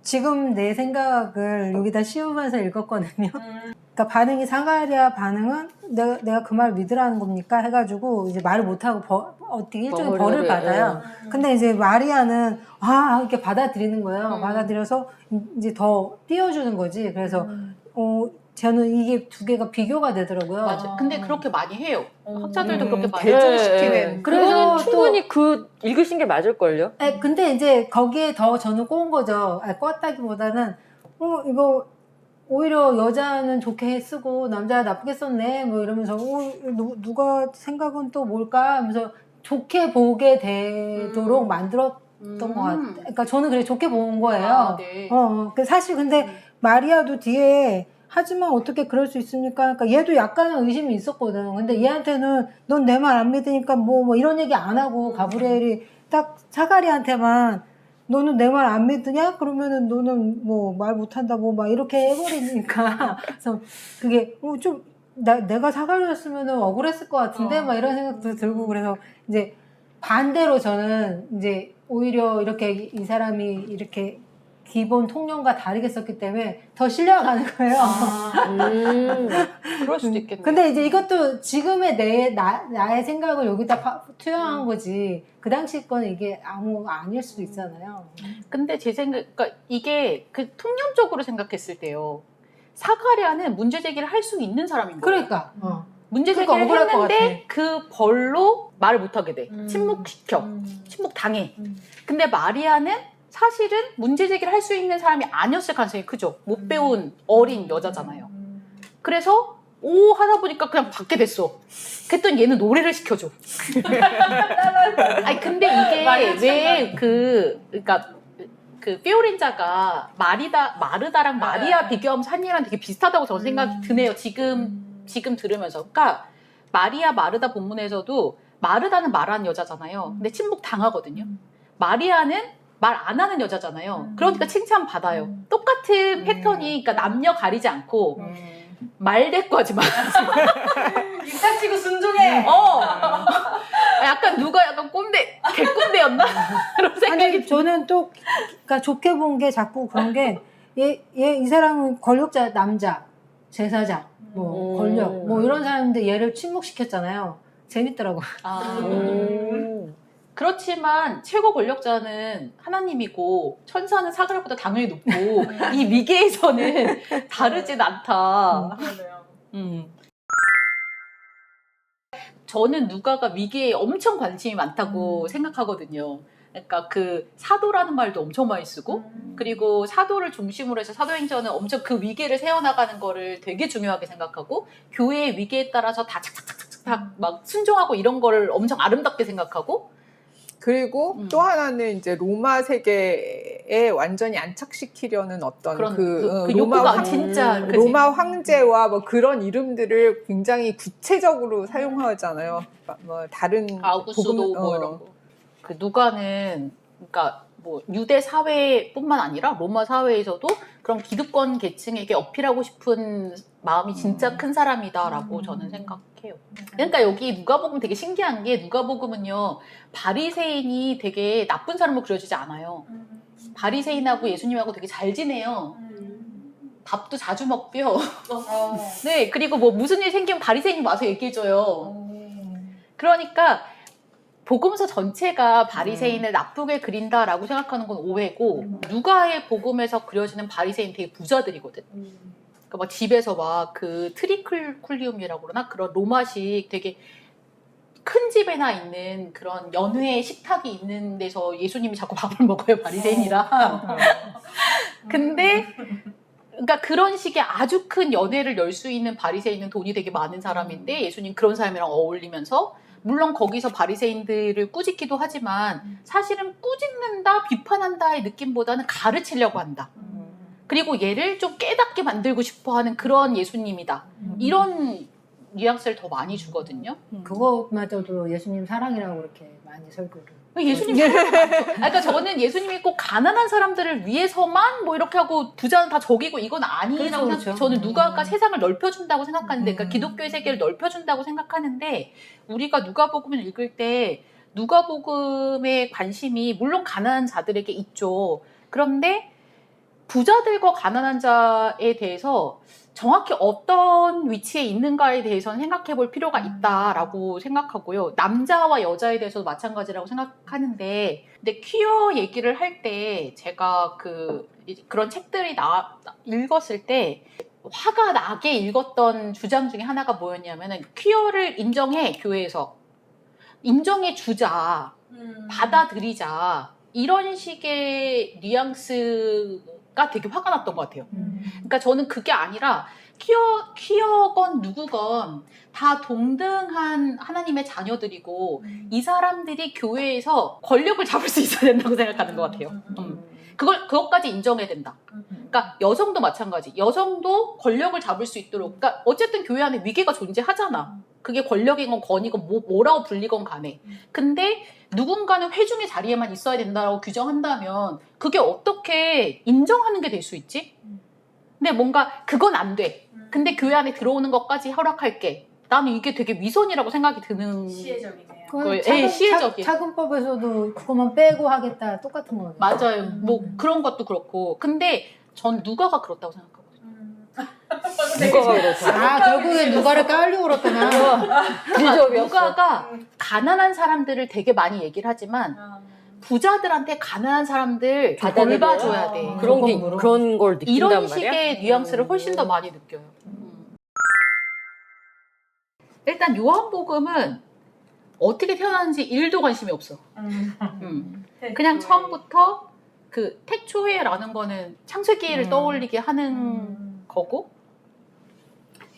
지금 내 생각을 여기다 씌우면서 읽었거든요. 그러니까 반응이 사가랴 반응은 내가 그 말 믿으라는 겁니까? 해가지고 이제 말을 못하고 어떻게 일종의 벌을 받아요. 근데 이제 마리아는 이렇게 받아들이는 거예요. 받아들여서 이제 더 띄워주는 거지. 그래서 저는 이게 두 개가 비교가 되더라고요. 맞아. 근데 그렇게 많이 해요. 학자들도 그렇게 많이 해요. 대조시키는. 그래서 그래서 충분히 읽으신 게 맞을걸요? 근데 이제 거기에 더 저는 꼬은 거죠. 꼬았다기보다는 이거 오히려 여자는 좋게 쓰고 남자가 나쁘게 썼네 뭐 이러면서 누가 생각은 또 뭘까 하면서 좋게 보게 되도록 만들었던 것 같아요. 그러니까 저는 그래 좋게 본 거예요. 아, 네. 사실 근데 마리아도 뒤에 하지만 어떻게 그럴 수 있습니까? 그러니까 얘도 약간의 의심이 있었거든. 근데 얘한테는 넌 내 말 안 믿으니까 뭐 이런 얘기 안 하고 가브리엘이 딱 사가리한테만 너는 내 말 안 믿으냐? 그러면은 너는 뭐 말 못한다고 막 이렇게 해버리니까. 그래서 그게 좀 내가 사가리였으면은 억울했을 것 같은데 막 이런 생각도 들고, 그래서 이제 반대로 저는 이제 오히려 이렇게 이 사람이 이렇게 기본 통념과 다르게 썼기 때문에 더 신뢰가 가는 거예요. 그럴 수도 있겠네요. 근데 이제 이것도 지금의 나의 생각을 여기다 투영한 거지. 그 당시 거는 이게 아닐 수도 있잖아요. 근데 제 생각, 그러니까 이게 그 통념적으로 생각했을 때요. 사가랴는 문제 제기를 할 수 있는 사람인 거예요. 그러니까. 문제 그러니까 제기를 억울할 것 했는데 그 벌로 말을 못하게 돼. 침묵시켜. 침묵당해. 근데 마리아는 사실은 문제 제기를 할 수 있는 사람이 아니었을 가능성이 크죠. 못 배운 어린 여자잖아요. 그래서 오 하다 보니까 그냥 받게 됐어. 그랬더니 얘는 노래를 시켜줘. 아니 근데 이게 왜 그러니까 그 피오렌자가 마르다랑 마리아 비교하면 산이랑 되게 비슷하다고 저는 생각이 드네요. 지금 들으면서. 그러니까 마리아 마르다 본문에서도 마르다는 말하는 여자잖아요. 근데 침묵 당하거든요. 마리아는 말 안 하는 여자잖아요. 그러니까 칭찬 받아요. 똑같은 패턴이 그러니까 남녀 가리지 않고 말대꾸하지 마. 입닥치고 순종해. 약간 누가 약간 개꼰대였나? 그런 생각이 아니, 저는 또, 그러니까 좋게 본 게 자꾸 그런 게, 이 사람은 권력자, 남자, 제사장, 뭐, 권력, 뭐 이런 사람인데 얘를 침묵시켰잖아요. 재밌더라고요. 그렇지만 최고 권력자는 하나님이고 천사는 사그라보다 당연히 높고 이 위계에서는 다르진 않다. 저는 누가가 위계에 엄청 관심이 많다고 생각하거든요. 그러니까 그 사도라는 말도 엄청 많이 쓰고 그리고 사도를 중심으로 해서 사도행전은 엄청 그 위계를 세워나가는 거를 되게 중요하게 생각하고 교회의 위계에 따라서 다 착착착착착 막 순종하고 이런 거를 엄청 아름답게 생각하고 그리고 또 하나는 이제 로마 세계에 완전히 안착시키려는 어떤 그 로마 욕구가 진짜 그치? 로마 황제와 뭐 그런 이름들을 굉장히 구체적으로 사용하잖아요. 뭐 다른 아우구스도 뭐 이런 거. 그 누가는 그러니까 뭐 유대 사회뿐만 아니라 로마 사회에서도 그런 기득권 계층에게 어필하고 싶은 마음이 진짜 큰 사람이다라고 저는 생각해요. 그러니까 여기 누가복음 되게 신기한 게 누가복음은요 바리새인이 되게 나쁜 사람으로 그려지지 않아요. 바리새인하고 예수님하고 되게 잘 지내요. 밥도 자주 먹고요. 네, 그리고 뭐 무슨 일 생기면 바리새인이 와서 얘기해줘요. 그러니까 복음서 전체가 바리새인을 나쁘게 그린다라고 생각하는 건 오해고 누가의 복음에서 그려지는 바리새인 되게 부자들이거든. 그러니까 막 집에서 막 그 트리클쿨리움이라고 그러나 그런 로마식 되게 큰 집에나 있는 그런 연회 식탁이 있는 데서 예수님이 자꾸 밥을 먹어요 바리새인이랑. 근데 그러니까 그런 식의 아주 큰 연회를 열 수 있는 바리새인은 돈이 되게 많은 사람인데 예수님 그런 사람이랑 어울리면서 물론 거기서 바리새인들을 꾸짖기도 하지만 사실은 꾸짖는다, 비판한다의 느낌보다는 가르치려고 한다. 그리고 얘를 좀 깨닫게 만들고 싶어하는 그런 예수님이다. 이런 뉘앙스를 더 많이 주거든요. 그것마저도 예수님 사랑이라고 그렇게 많이 설교를. 예수님 그러니까 저는 예수님이 꼭 가난한 사람들을 위해서만 뭐 이렇게 하고 부자는 다 적이고 이건 아니라고 그렇죠. 생각. 저는 누가가 세상을 넓혀준다고 생각하는데, 그러니까 기독교의 세계를 넓혀준다고 생각하는데 우리가 누가복음을 읽을 때 누가복음의 관심이 물론 가난한 자들에게 있죠. 그런데 부자들과 가난한 자에 대해서 정확히 어떤 위치에 있는가에 대해서는 생각해 볼 필요가 있다라고 생각하고요. 남자와 여자에 대해서도 마찬가지라고 생각하는데, 근데 퀴어 얘기를 할 때 제가 그런 책들이 읽었을 때 화가 나게 읽었던 주장 중에 하나가 뭐였냐면은 퀴어를 인정해, 교회에서. 인정해 주자. 받아들이자. 이런 식의 뉘앙스가 되게 화가 났던 것 같아요. 그러니까 저는 그게 아니라 퀴어건 누구건 다 동등한 하나님의 자녀들이고 이 사람들이 교회에서 권력을 잡을 수 있어야 된다고 생각하는 것 같아요. 그것까지 인정해야 된다. 그러니까 여성도 마찬가지. 여성도 권력을 잡을 수 있도록. 그러니까 어쨌든 교회 안에 위계가 존재하잖아. 그게 권력이건 권이건 뭐라고 불리건 간에. 근데 누군가는 회중의 자리에만 있어야 된다고 규정한다면 그게 어떻게 인정하는 게 될 수 있지? 근데 뭔가 그건 안 돼. 근데 교회 안에 들어오는 것까지 허락할게. 나는 이게 되게 위선이라고 생각이 드는. 시혜적이네요. 거예요. 예, 시혜적인. 차근법에서도 그것만 빼고 하겠다 똑같은 거예요. 맞아요. 뭐 그런 것도 그렇고. 근데 전 누가가 그렇다고 생각하거든요. 누가가 그렇죠. 아 결국에 누가를 깔려고 그랬구나. 누가가 가난한 사람들을 되게 많이 얘기를 하지만 부자들한테 가난한 사람들 좀 받아들여요? 돌봐줘야 돼. 그런 걸 느낀단 이런 말이야? 식의 뉘앙스를 훨씬 더 많이 느껴요. 일단 요한복음은 어떻게 태어났는지 1도 관심이 없어. 그냥 처음부터 그 태초에라는 거는 창세기를 떠올리게 하는 거고,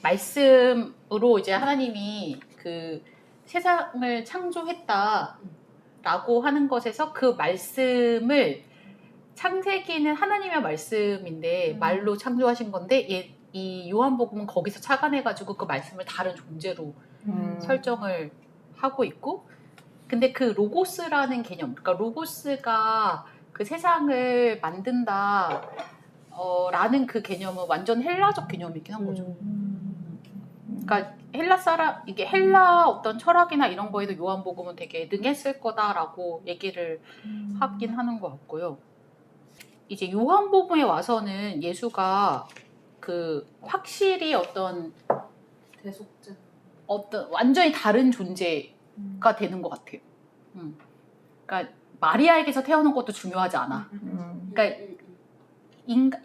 말씀으로 이제 하나님이 그 세상을 창조했다라고 하는 것에서 그 말씀을, 창세기는 하나님의 말씀인데 말로 창조하신 건데 이 요한복음은 거기서 착안해가지고 그 말씀을 다른 존재로 설정을 하고 있고, 근데 그 로고스라는 개념, 그러니까 로고스가 그 세상을 만든다 라는 그 개념은 완전 헬라적 개념이긴 한 거죠. 그러니까 이게 헬라 어떤 철학이나 이런 거에도 요한복음은 되게 능했을 거다라고 얘기를 하긴 하는 것 같고요. 이제 요한복음에 와서는 예수가 그 확실히 어떤 완전히 다른 존재가 되는 것 같아요. 그러니까 마리아에게서 태어난 것도 중요하지 않아. 그러니까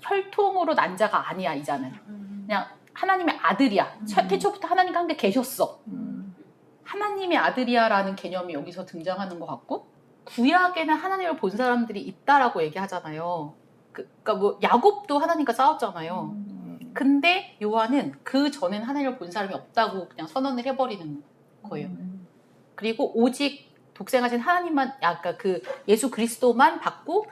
혈통으로 난 자가 아니야, 이자는. 그냥 하나님의 아들이야. 태초부터 하나님과 함께 계셨어. 하나님의 아들이야라는 개념이 여기서 등장하는 것 같고, 구약에는 하나님을 본 사람들이 있다라고 얘기하잖아요. 그러니까 뭐 야곱도 하나님과 싸웠잖아요. 근데 요한은 그 전엔 하나님을 본 사람이 없다고 그냥 선언을 해버리는 거예요. 그리고 오직 독생하신 하나님만, 약간 그 예수 그리스도만 받고,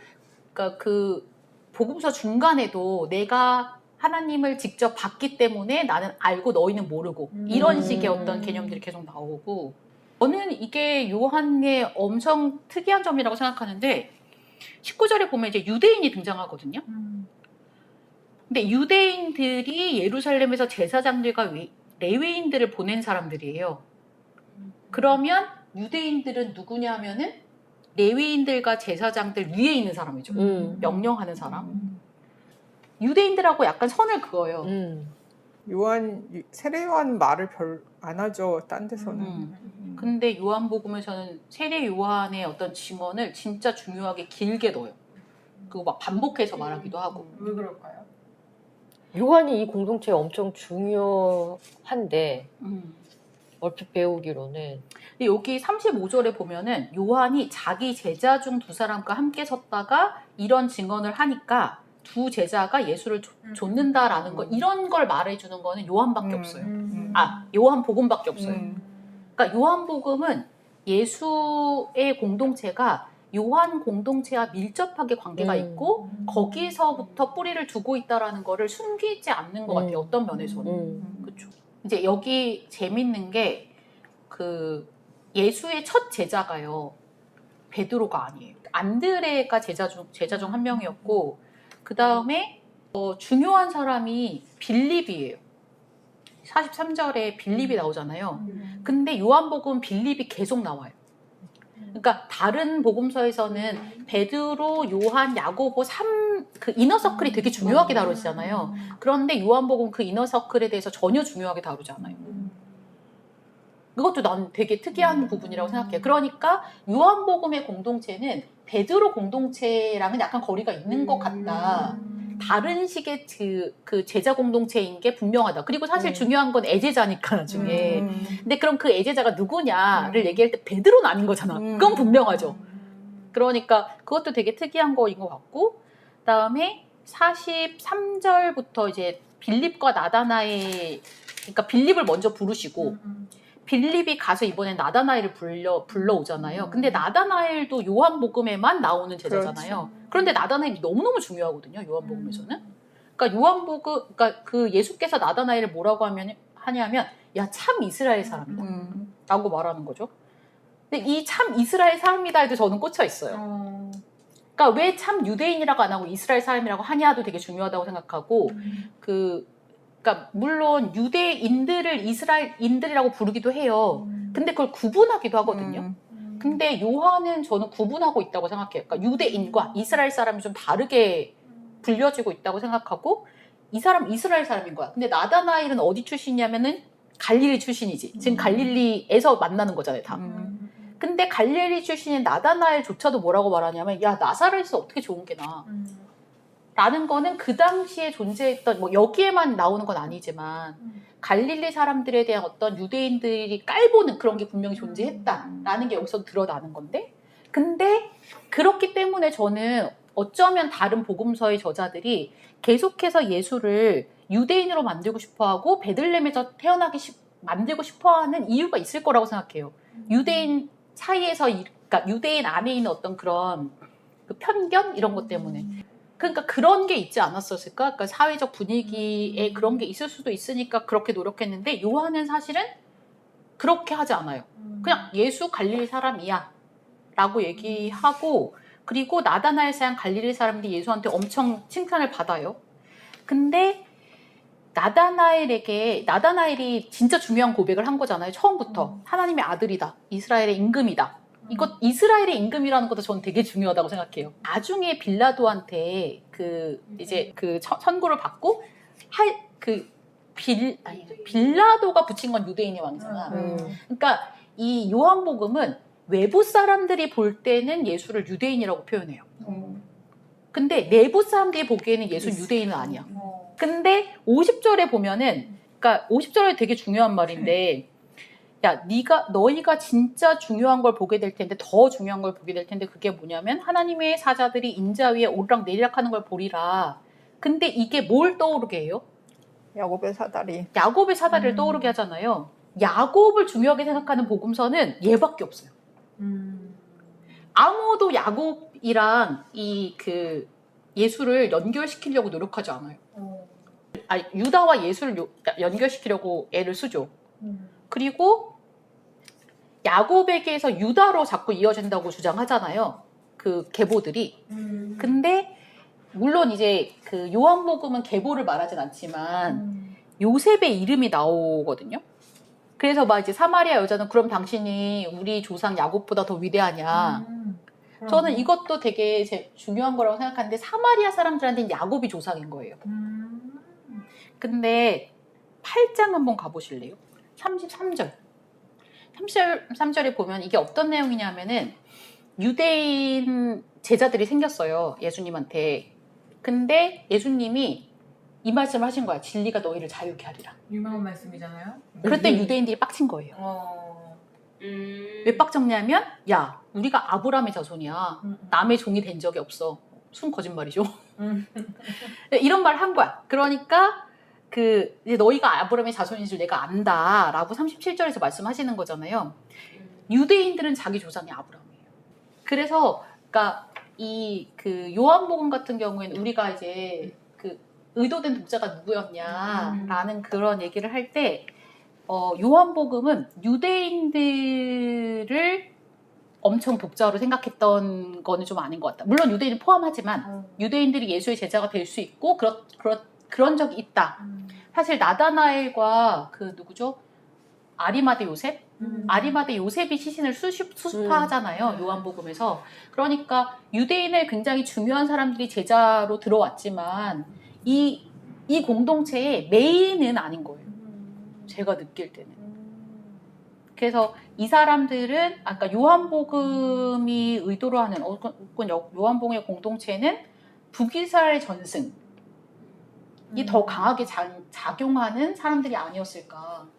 그러니까 그 복음서 중간에도 내가 하나님을 직접 봤기 때문에 나는 알고 너희는 모르고, 이런 식의 어떤 개념들이 계속 나오고, 저는 이게 요한의 엄청 특이한 점이라고 생각하는데, 19절에 보면 이제 유대인이 등장하거든요. 근데 유대인들이 예루살렘에서 제사장들과 레위인들을 보낸 사람들이에요. 그러면 유대인들은 누구냐 하면은 레위인들과 제사장들 위에 있는 사람이죠. 명령하는 사람. 유대인들하고 약간 선을 그어요. 세례 요한 말을 별 안 하죠, 딴 데서는. 근데 요한복음에서는 세례 요한의 어떤 증언을 진짜 중요하게 길게 넣어요. 그리고 막 반복해서 말하기도 하고. 왜 그럴까요? 요한이 이 공동체에 엄청 중요한데 얼핏 배우기로는 근데 여기 35절에 보면은 요한이 자기 제자 중 2사람과 함께 섰다가 이런 증언을 하니까 두 제자가 예수를 좇는다라는 거, 이런 걸 말해주는 거는 요한밖에 없어요. 요한복음밖에 없어요. 그러니까 요한복음은 예수의 공동체가 요한 공동체와 밀접하게 관계가 있고 거기서부터 뿌리를 두고 있다라는 거를 숨기지 않는 것 같아요. 어떤 면에서는. 그렇죠. 이제 여기 재밌는 게 그 예수의 첫 제자가요, 베드로가 아니에요. 안드레가 제자 중 한 명이었고, 그 다음에 중요한 사람이 빌립이에요. 43절에 빌립이 나오잖아요. 근데 요한복음 빌립이 계속 나와요. 그러니까 다른 복음서에서는 베드로, 요한, 야고보 그 이너서클이 되게 중요하게 다루잖아요. 그런데 요한복음 그 이너서클에 대해서 전혀 중요하게 다루지 않아요. 그것도 난 되게 특이한 부분이라고 생각해요. 그러니까 요한복음의 공동체는 베드로 공동체랑은 약간 거리가 있는 것 같다. 다른 식의 그 제자 공동체인 게 분명하다. 그리고 사실 중요한 건 애제자니까 나중에. 근데 그럼 그 애제자가 누구냐를 얘기할 때 베드로는 아닌 거잖아. 그건 분명하죠. 그러니까 그것도 되게 특이한 거인 것 같고, 그다음에 43절부터 이제 빌립과 나다나엘, 그러니까 빌립을 먼저 부르시고 빌립이 가서 이번엔 나다나엘을 불러오잖아요. 근데 나다나엘도 요한복음에만 나오는 제자잖아요. 그런데 나다나엘이 너무너무 중요하거든요, 요한복음에서는. 그러니까 그 예수께서 나다나엘을 뭐라고 하냐면 야, 참 이스라엘 사람이다 라고 말하는 거죠. 근데 이 참 이스라엘 사람이다 해도 저는 꽂혀 있어요. 그러니까 왜 참 유대인이라고 안 하고 이스라엘 사람이라고 하냐도 되게 중요하다고 생각하고, 그러니까 물론 유대인들을 이스라엘인들이라고 부르기도 해요. 근데 그걸 구분하기도 하거든요. 근데 요한은 저는 구분하고 있다고 생각해요. 그러니까 유대인과 이스라엘 사람이 좀 다르게 불려지고 있다고 생각하고 이 사람 이스라엘 사람인 거야. 근데 나다나엘은 어디 출신이냐면은 갈릴리 출신이지. 지금 갈릴리에서 만나는 거잖아요, 다. 근데 갈릴리 출신인 나다나엘조차도 뭐라고 말하냐면 야 나사렛에서 어떻게 좋은 게 나아. 라는 거는 그 당시에 존재했던 뭐 여기에만 나오는 건 아니지만 갈릴리 사람들에 대한 어떤 유대인들이 깔보는 그런 게 분명히 존재했다라는 게 여기서 드러나는 건데 근데 그렇기 때문에 저는 어쩌면 다른 복음서의 저자들이 계속해서 예수를 유대인으로 만들고 싶어하고 베들레헴에서 만들고 싶어하는 이유가 있을 거라고 생각해요. 유대인 사이에서 그러니까 유대인 안에 있는 어떤 그런 그 편견 이런 것 때문에 그러니까 그런 게 있지 않았었을까? 그러니까 사회적 분위기에 그런 게 있을 수도 있으니까 그렇게 노력했는데 요한은 사실은 그렇게 하지 않아요. 그냥 예수 갈릴리 사람이야 라고 얘기하고 그리고 나다나엘 사람 갈릴리 사람들이 예수한테 엄청 칭찬을 받아요. 근데 나다나엘이 진짜 중요한 고백을 한 거잖아요. 처음부터 하나님의 아들이다. 이스라엘의 임금이다. 이것 이스라엘의 임금이라는 것도 저는 되게 중요하다고 생각해요. 나중에 빌라도한테 이제 선고를 받고 빌라도가 붙인 건 유대인의 왕이잖아. 그러니까 이 요한복음은 외부 사람들이 볼 때는 예수를 유대인이라고 표현해요. 근데 내부 사람들이 보기에는 예수 유대인은 아니야. 근데 50절에 보면은 그러니까 50절에 되게 중요한 말인데 야, 너희가 진짜 중요한 걸 보게 될 텐데 더 중요한 걸 보게 될 텐데 그게 뭐냐면 하나님의 사자들이 인자 위에 오르락 내리락 하는 걸 보리라. 근데 이게 뭘 떠오르게 해요? 야곱의 사다리. 야곱의 사다리를 떠오르게 하잖아요. 야곱을 중요하게 생각하는 복음서는 얘밖에 없어요. 아무도 야곱이랑 예수를 연결시키려고 노력하지 않아요. 유다와 예수를 연결시키려고 애를 쓰죠. 그리고 야곱에게서 유다로 자꾸 이어진다고 주장하잖아요. 그 계보들이. 근데 물론 이제 그 요한복음은 계보를 말하진 않지만 요셉의 이름이 나오거든요. 그래서 막 이제 사마리아 여자는 그럼 당신이 우리 조상 야곱보다 더 위대하냐. 저는 이것도 되게 중요한 거라고 생각하는데 사마리아 사람들한테는 야곱이 조상인 거예요. 근데 8장 한번 가보실래요? 33절. 33절에 보면 이게 어떤 내용이냐면은 유대인 제자들이 생겼어요. 예수님한테. 근데 예수님이 이 말씀을 하신 거야. 진리가 너희를 자유케 하리라. 유명한 말씀이잖아요. 그럴 때 유대인들이 빡친 거예요. 왜 빡쳤냐면 야 우리가 아브라함의 자손이야. 남의 종이 된 적이 없어. 순 거짓말이죠. 이런 말 한 거야. 그러니까 이제 너희가 아브라함의 자손인 줄 내가 안다라고 37절에서 말씀하시는 거잖아요. 유대인들은 자기 조상이 아브라함이에요. 그래서 그러니까 요한복음 같은 경우에는 우리가 이제 의도된 독자가 누구였냐라는 그런 얘기를 할 때 요한복음은 유대인들을 엄청 독자로 생각했던 거는 좀 아닌 것 같다. 물론 유대인을 포함하지만 유대인들이 예수의 제자가 될 수 있고 그런 적이 있다. 사실 나다나엘과 누구죠? 아리마대 요셉? 아리마대 요셉이 시신을 수습하잖아요. 요한복음에서. 그러니까 유대인을 굉장히 중요한 사람들이 제자로 들어왔지만 이 공동체의 메인은 아닌 거예요. 제가 느낄 때는. 그래서 이 사람들은 아까 요한복음이 의도로 하는 혹은 요한복음의 공동체는 북이스라엘 전승이 더 강하게 작용하는 사람들이 아니었을까라는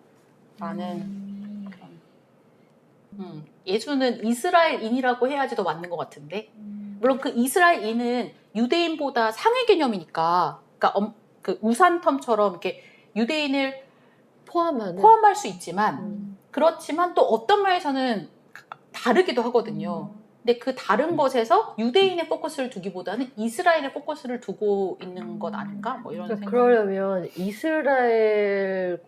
예수는 이스라엘인이라고 해야지 더 맞는 것 같은데 물론 그 이스라엘인은 유대인보다 상위 개념이니까 그러니까 우산텀처럼 이렇게 유대인을 포함할 수 있지만 그렇지만 또 어떤 면에서는 다르기도 하거든요. 근데 그 다른 것에서 유대인의 포커스를 두기보다는 이스라엘의 포커스를 두고 있는 것 아닌가? 뭐 이런 생각. 그러려면 이스라엘과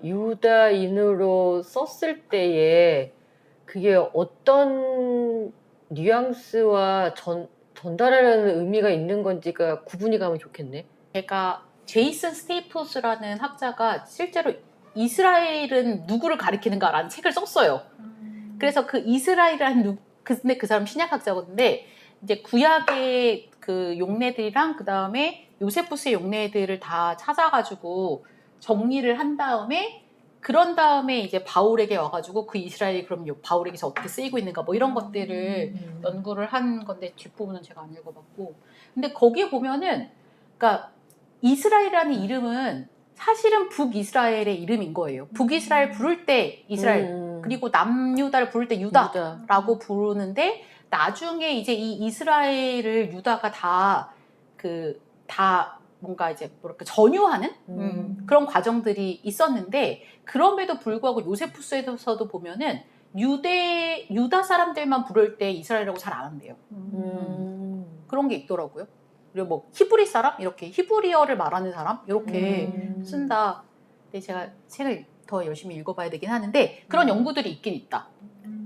유다인으로 썼을 때에 그게 어떤 뉘앙스와 전달하려는 의미가 있는 건지가 구분이 가면 좋겠네. 제가 제이슨 스테이플스라는 학자가 실제로 이스라엘은 누구를 가리키는가라는 책을 썼어요. 그래서 그 이스라엘이라는 근데 그 사람 신약학자거든요. 이제 구약의 그 용례들이랑 그 다음에 요세푸스의 용례들을 다 찾아가지고 정리를 한 다음에 그런 다음에 이제 바울에게 와가지고 그 이스라엘이 그럼 바울에게서 어떻게 쓰이고 있는가 뭐 이런 것들을 연구를 한 건데 뒷부분은 제가 안 읽어봤고 근데 거기에 보면은 그러니까 이스라엘이라는 이름은 사실은 북이스라엘의 이름인 거예요. 북이스라엘 부를 때 이스라엘 그리고 남유다를 부를 때 유다라고 부르는데 나중에 이제 이 이스라엘을 유다가 다 뭔가 이제 뭐랄까 전유하는 그런 과정들이 있었는데 그럼에도 불구하고 요세푸스에서도 보면은 유다 사람들만 부를 때 이스라엘이라고 잘 안 한대요. 그런 게 있더라고요. 그리고 뭐 히브리 사람 이렇게 히브리어를 말하는 사람 이렇게 쓴다. 근데 제가 책을 더 열심히 읽어봐야 되긴 하는데 그런 연구들이 있긴 있다.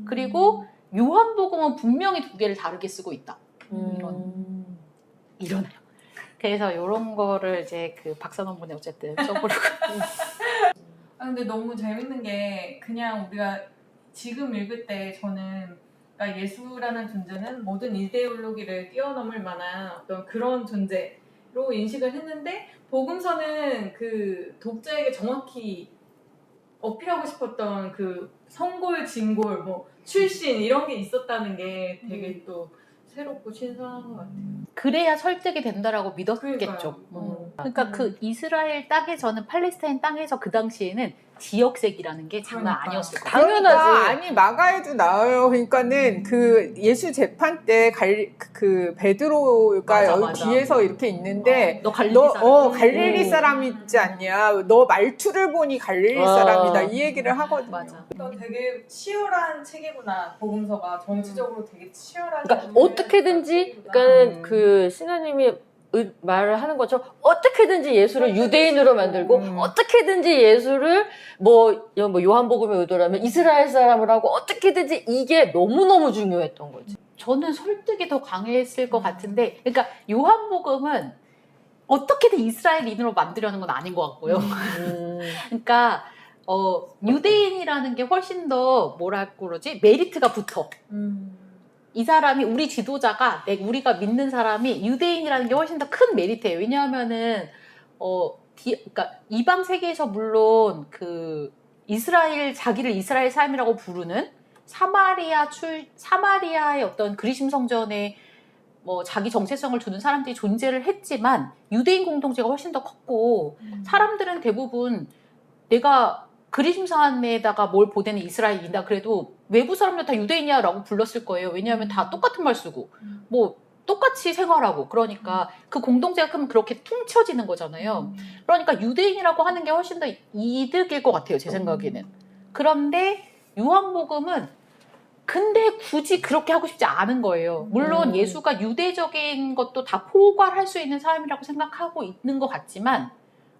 그리고 요한복음은 분명히 두 개를 다르게 쓰고 있다. 이러나요. 그래서 이런 거를 이제 그 박사 논문에 어쨌든 써보려고. 근데 너무 재밌는 게 그냥 우리가 지금 읽을 때 저는 그러니까 예수라는 존재는 모든 이데올로기를 뛰어넘을 만한 어떤 그런 존재로 인식을 했는데 복음서는 그 독자에게 정확히 어필하고 싶었던 그 성골, 진골, 뭐 출신 이런 게 있었다는 게 되게 또 새롭고 신선한 것 같아요. 그래야 설득이 된다라고 믿었겠죠. 그러니까 그 이스라엘 땅에서는 팔레스타인 땅에서 그 당시에는 지역색이라는 게 장난 그러니까. 아니었을 거예요. 그러니까 당연하지. 아니 마가에도 나와요. 그러니까는 그 예수 재판 때 그 베드로가 맞아, 여기 맞아. 뒤에서 이렇게 있는데 너 갈릴리 너 사람. 갈릴리 사람이지 않냐? 너 말투를 보니 갈릴리 사람이다. 이 얘기를 하거든요. 맞아. 그러니까 되게 치열한 책이구나. 복음서가 정치적으로 되게 치열하게. 그러니까 어떻게든지 그러니까 그 신하님이 말을 하는 것처럼 어떻게든지 예수를 유대인으로 만들고 어떻게든지 예수를 뭐 요한복음의 의도라면 이스라엘 사람을 하고 어떻게든지 이게 너무너무 중요했던 거지. 저는 설득이 더 강했을 것 같은데, 그러니까 요한복음은 어떻게든 이스라엘인으로 만들려는 건 아닌 것 같고요. 그러니까 유대인이라는 게 훨씬 더 뭐랄까 그러지 메리트가 붙어. 이 사람이 우리 지도자가 우리가 믿는 사람이 유대인이라는 게 훨씬 더 큰 메리트예요. 왜냐하면은 그러니까 이방 세계에서 물론 그 자기를 이스라엘 삶이라고 부르는 사마리아의 어떤 그리심 성전에 뭐 자기 정체성을 두는 사람들이 존재를 했지만 유대인 공동체가 훨씬 더 컸고 사람들은 대부분 내가 그리심산에다가 뭘 보내는 이스라엘인다 그래도 외부 사람들 다 유대인이야라고 불렀을 거예요. 왜냐하면 다 똑같은 말 쓰고 뭐 똑같이 생활하고 그러니까 그 공동체가 그럼 그렇게 퉁쳐지는 거잖아요. 그러니까 유대인이라고 하는 게 훨씬 더 이득일 것 같아요. 제 생각에는. 그런데 요한복음은 근데 굳이 그렇게 하고 싶지 않은 거예요. 물론 예수가 유대적인 것도 다 포괄할 수 있는 사람이라고 생각하고 있는 것 같지만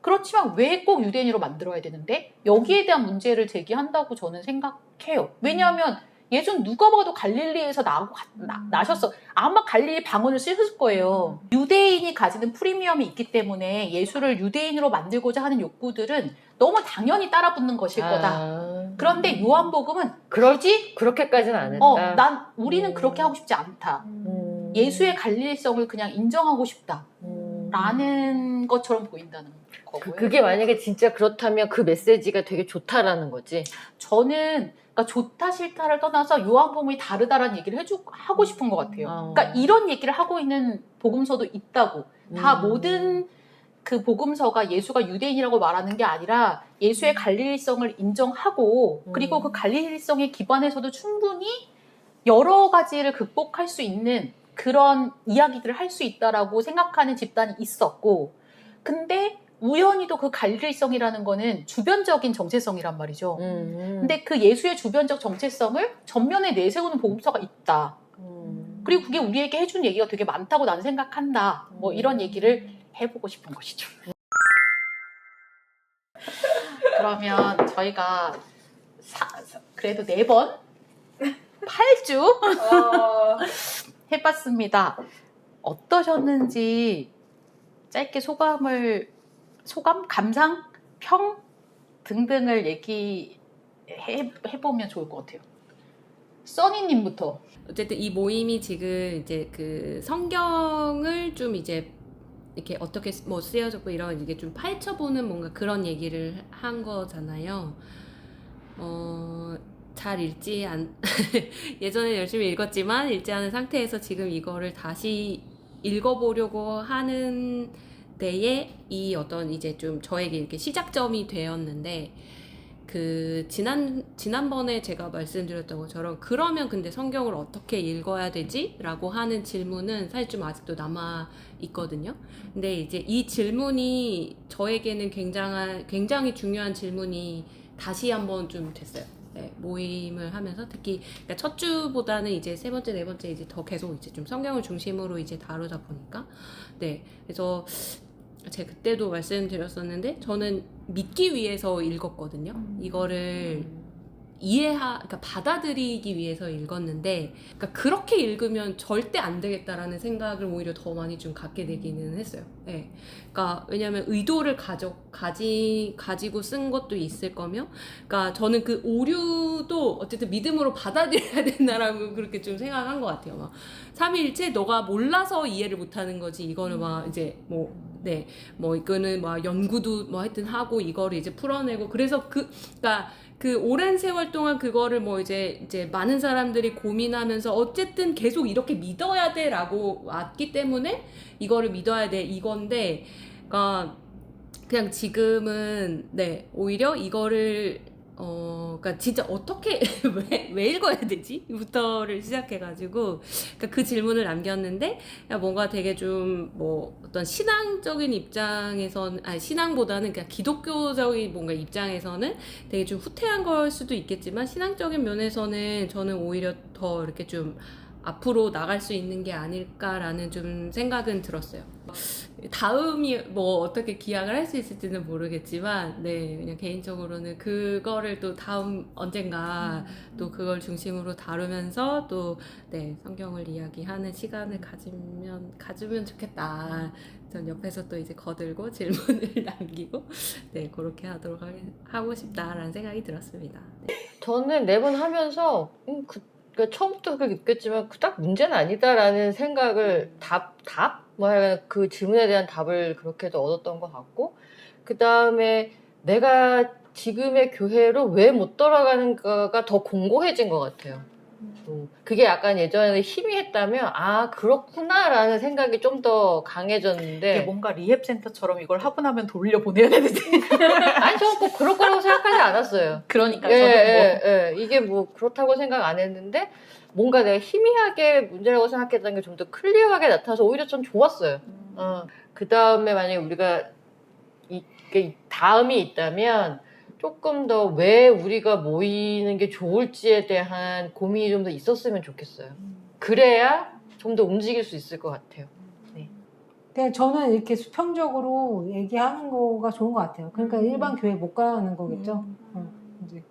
그렇지만 왜 꼭 유대인으로 만들어야 되는데 여기에 대한 문제를 제기한다고 저는 생각해요. 왜냐하면 예수는 누가 봐도 갈릴리에서 나셨어. 아마 갈릴리 방언을 쓰셨을 거예요. 유대인이 가지는 프리미엄이 있기 때문에 예수를 유대인으로 만들고자 하는 욕구들은 너무 당연히 따라붙는 것일 거다. 그런데 요한복음은 그렇게까지는 안 했다. 우리는 그렇게 하고 싶지 않다. 예수의 갈릴리성을 그냥 인정하고 싶다. 라는 것처럼 보인다는 거고요. 그게 만약에 진짜 그렇다면 그 메시지가 되게 좋다라는 거지. 저는 그러니까 좋다 싫다를 떠나서 요한복음이 다르다라는 얘기를 하고 싶은 것 같아요. 그러니까 이런 얘기를 하고 있는 복음서도 있다고. 다 모든 그 복음서가 예수가 유대인이라고 말하는 게 아니라 예수의 갈릴리성을 인정하고 그리고 그 갈릴리성에 기반해서도 충분히 여러 가지를 극복할 수 있는 그런 이야기들을 할 수 있다라고 생각하는 집단이 있었고 근데 우연히도 그 갈릴리성이라는 거는 주변적인 정체성이란 말이죠. 근데 그 예수의 주변적 정체성을 전면에 내세우는 복음서가 있다. 그리고 그게 우리에게 해준 얘기가 되게 많다고 나는 생각한다. 뭐 이런 얘기를 해보고 싶은 것이죠. 그러면 저희가 그래도 4번 8주 해봤습니다. 어떠셨는지 짧게 소감, 감상, 평 등등을 얘기해보면 좋을 것 같아요. 써니님부터. 어쨌든 이 모임이 지금 이제 그 성경을 좀 이제 이렇게 어떻게 뭐 쓰여졌고 이런 이게 좀 파헤쳐보는 뭔가 그런 얘기를 한 거잖아요. 잘 읽지 예전에 열심히 읽었지만 읽지 않은 상태에서 지금 이거를 다시 읽어보려고 하는 데에 이 어떤 이제 좀 저에게 이렇게 시작점이 되었는데, 그 지난번에 제가 말씀드렸던 것처럼 그러면 근데 성경을 어떻게 읽어야 되지? 라고 하는 질문은 사실 좀 아직도 남아 있거든요. 근데 이제 이 질문이 저에게는 굉장히 중요한 질문이 다시 한번 좀 됐어요. 네, 모임을 하면서 특히 그러니까 첫 주보다는 이제 세 번째, 네 번째 이제 더 계속 이제 좀 성경을 중심으로 이제 다루다 보니까, 네, 그래서 제가 그때도 말씀드렸었는데 저는 믿기 위해서 읽었거든요. 이거를 그러니까 받아들이기 위해서 읽었는데, 그러니까 그렇게 읽으면 절대 안 되겠다라는 생각을 오히려 더 많이 좀 갖게 되기는 했어요. 네. 그러니까 왜냐하면 의도를 가지고 쓴 것도 있을 거며, 그러니까 저는 그 오류도 어쨌든 믿음으로 받아들여야 된다라고 그렇게 좀 생각한 것 같아요. 막 삼위일체 너가 몰라서 이해를 못하는 거지. 이거는 막 이제 네, 뭐 이거는 막 연구도 뭐 하여튼 하고 이거를 이제 풀어내고, 그래서 그러니까 그 오랜 세월 동안 그거를 뭐 이제 많은 사람들이 고민하면서 어쨌든 계속 이렇게 믿어야 돼라고 왔기 때문에 이거를 믿어야 돼 이건데, 그러니까 그냥 지금은 네 오히려 이거를 그러니까 진짜 어떻게 왜 읽어야 되지? 부터를 시작해가지고, 그러니까 그 질문을 남겼는데, 뭔가 되게 좀 뭐 어떤 신앙적인 입장에서는, 아니 신앙보다는 그냥 기독교적인 뭔가 입장에서는 되게 좀 후퇴한 걸 수도 있겠지만, 신앙적인 면에서는 저는 오히려 더 이렇게 좀 앞으로 나갈 수 있는 게 아닐까라는 좀 생각은 들었어요. 다음이 뭐 어떻게 기약을 할 수 있을지는 모르겠지만, 네, 그냥 개인적으로는 그거를 또 다음 언젠가 또 그걸 중심으로 다루면서 또 네, 성경을 이야기하는 시간을 가지면 좋겠다. 전 옆에서 또 이제 거들고 질문을 남기고 네, 그렇게 하고 싶다라는 생각이 들었습니다. 네. 저는 네 번 하면서 그러니까 처음부터 그렇게 느꼈지만 딱 문제는 아니다라는 생각을 그 질문에 대한 답을 그렇게도 얻었던 것 같고, 그 다음에 내가 지금의 교회로 왜 못 돌아가는가가 더 공고해진 것 같아요. 그게 약간 예전에는 희미했다면 그렇구나라는 생각이 좀 더 강해졌는데, 이게 뭔가 리헵센터처럼 이걸 하고 나면 돌려보내야 되는지. 아니 저는 꼭 그럴 거라고 생각하지 않았어요. 그러니까 이게 뭐 그렇다고 생각 안 했는데, 뭔가 내가 희미하게 문제라고 생각했던 게 좀 더 클리어하게 나타나서 오히려 좀 좋았어요. 그 다음에 만약에 우리가 다음이 있다면 조금 더 왜 우리가 모이는 게 좋을지에 대한 고민이 좀 더 있었으면 좋겠어요. 그래야 좀 더 움직일 수 있을 것 같아요. 근데 저는 이렇게 수평적으로 얘기하는 거가 좋은 것 같아요. 그러니까 일반 교회 못 가는 거겠죠. 이제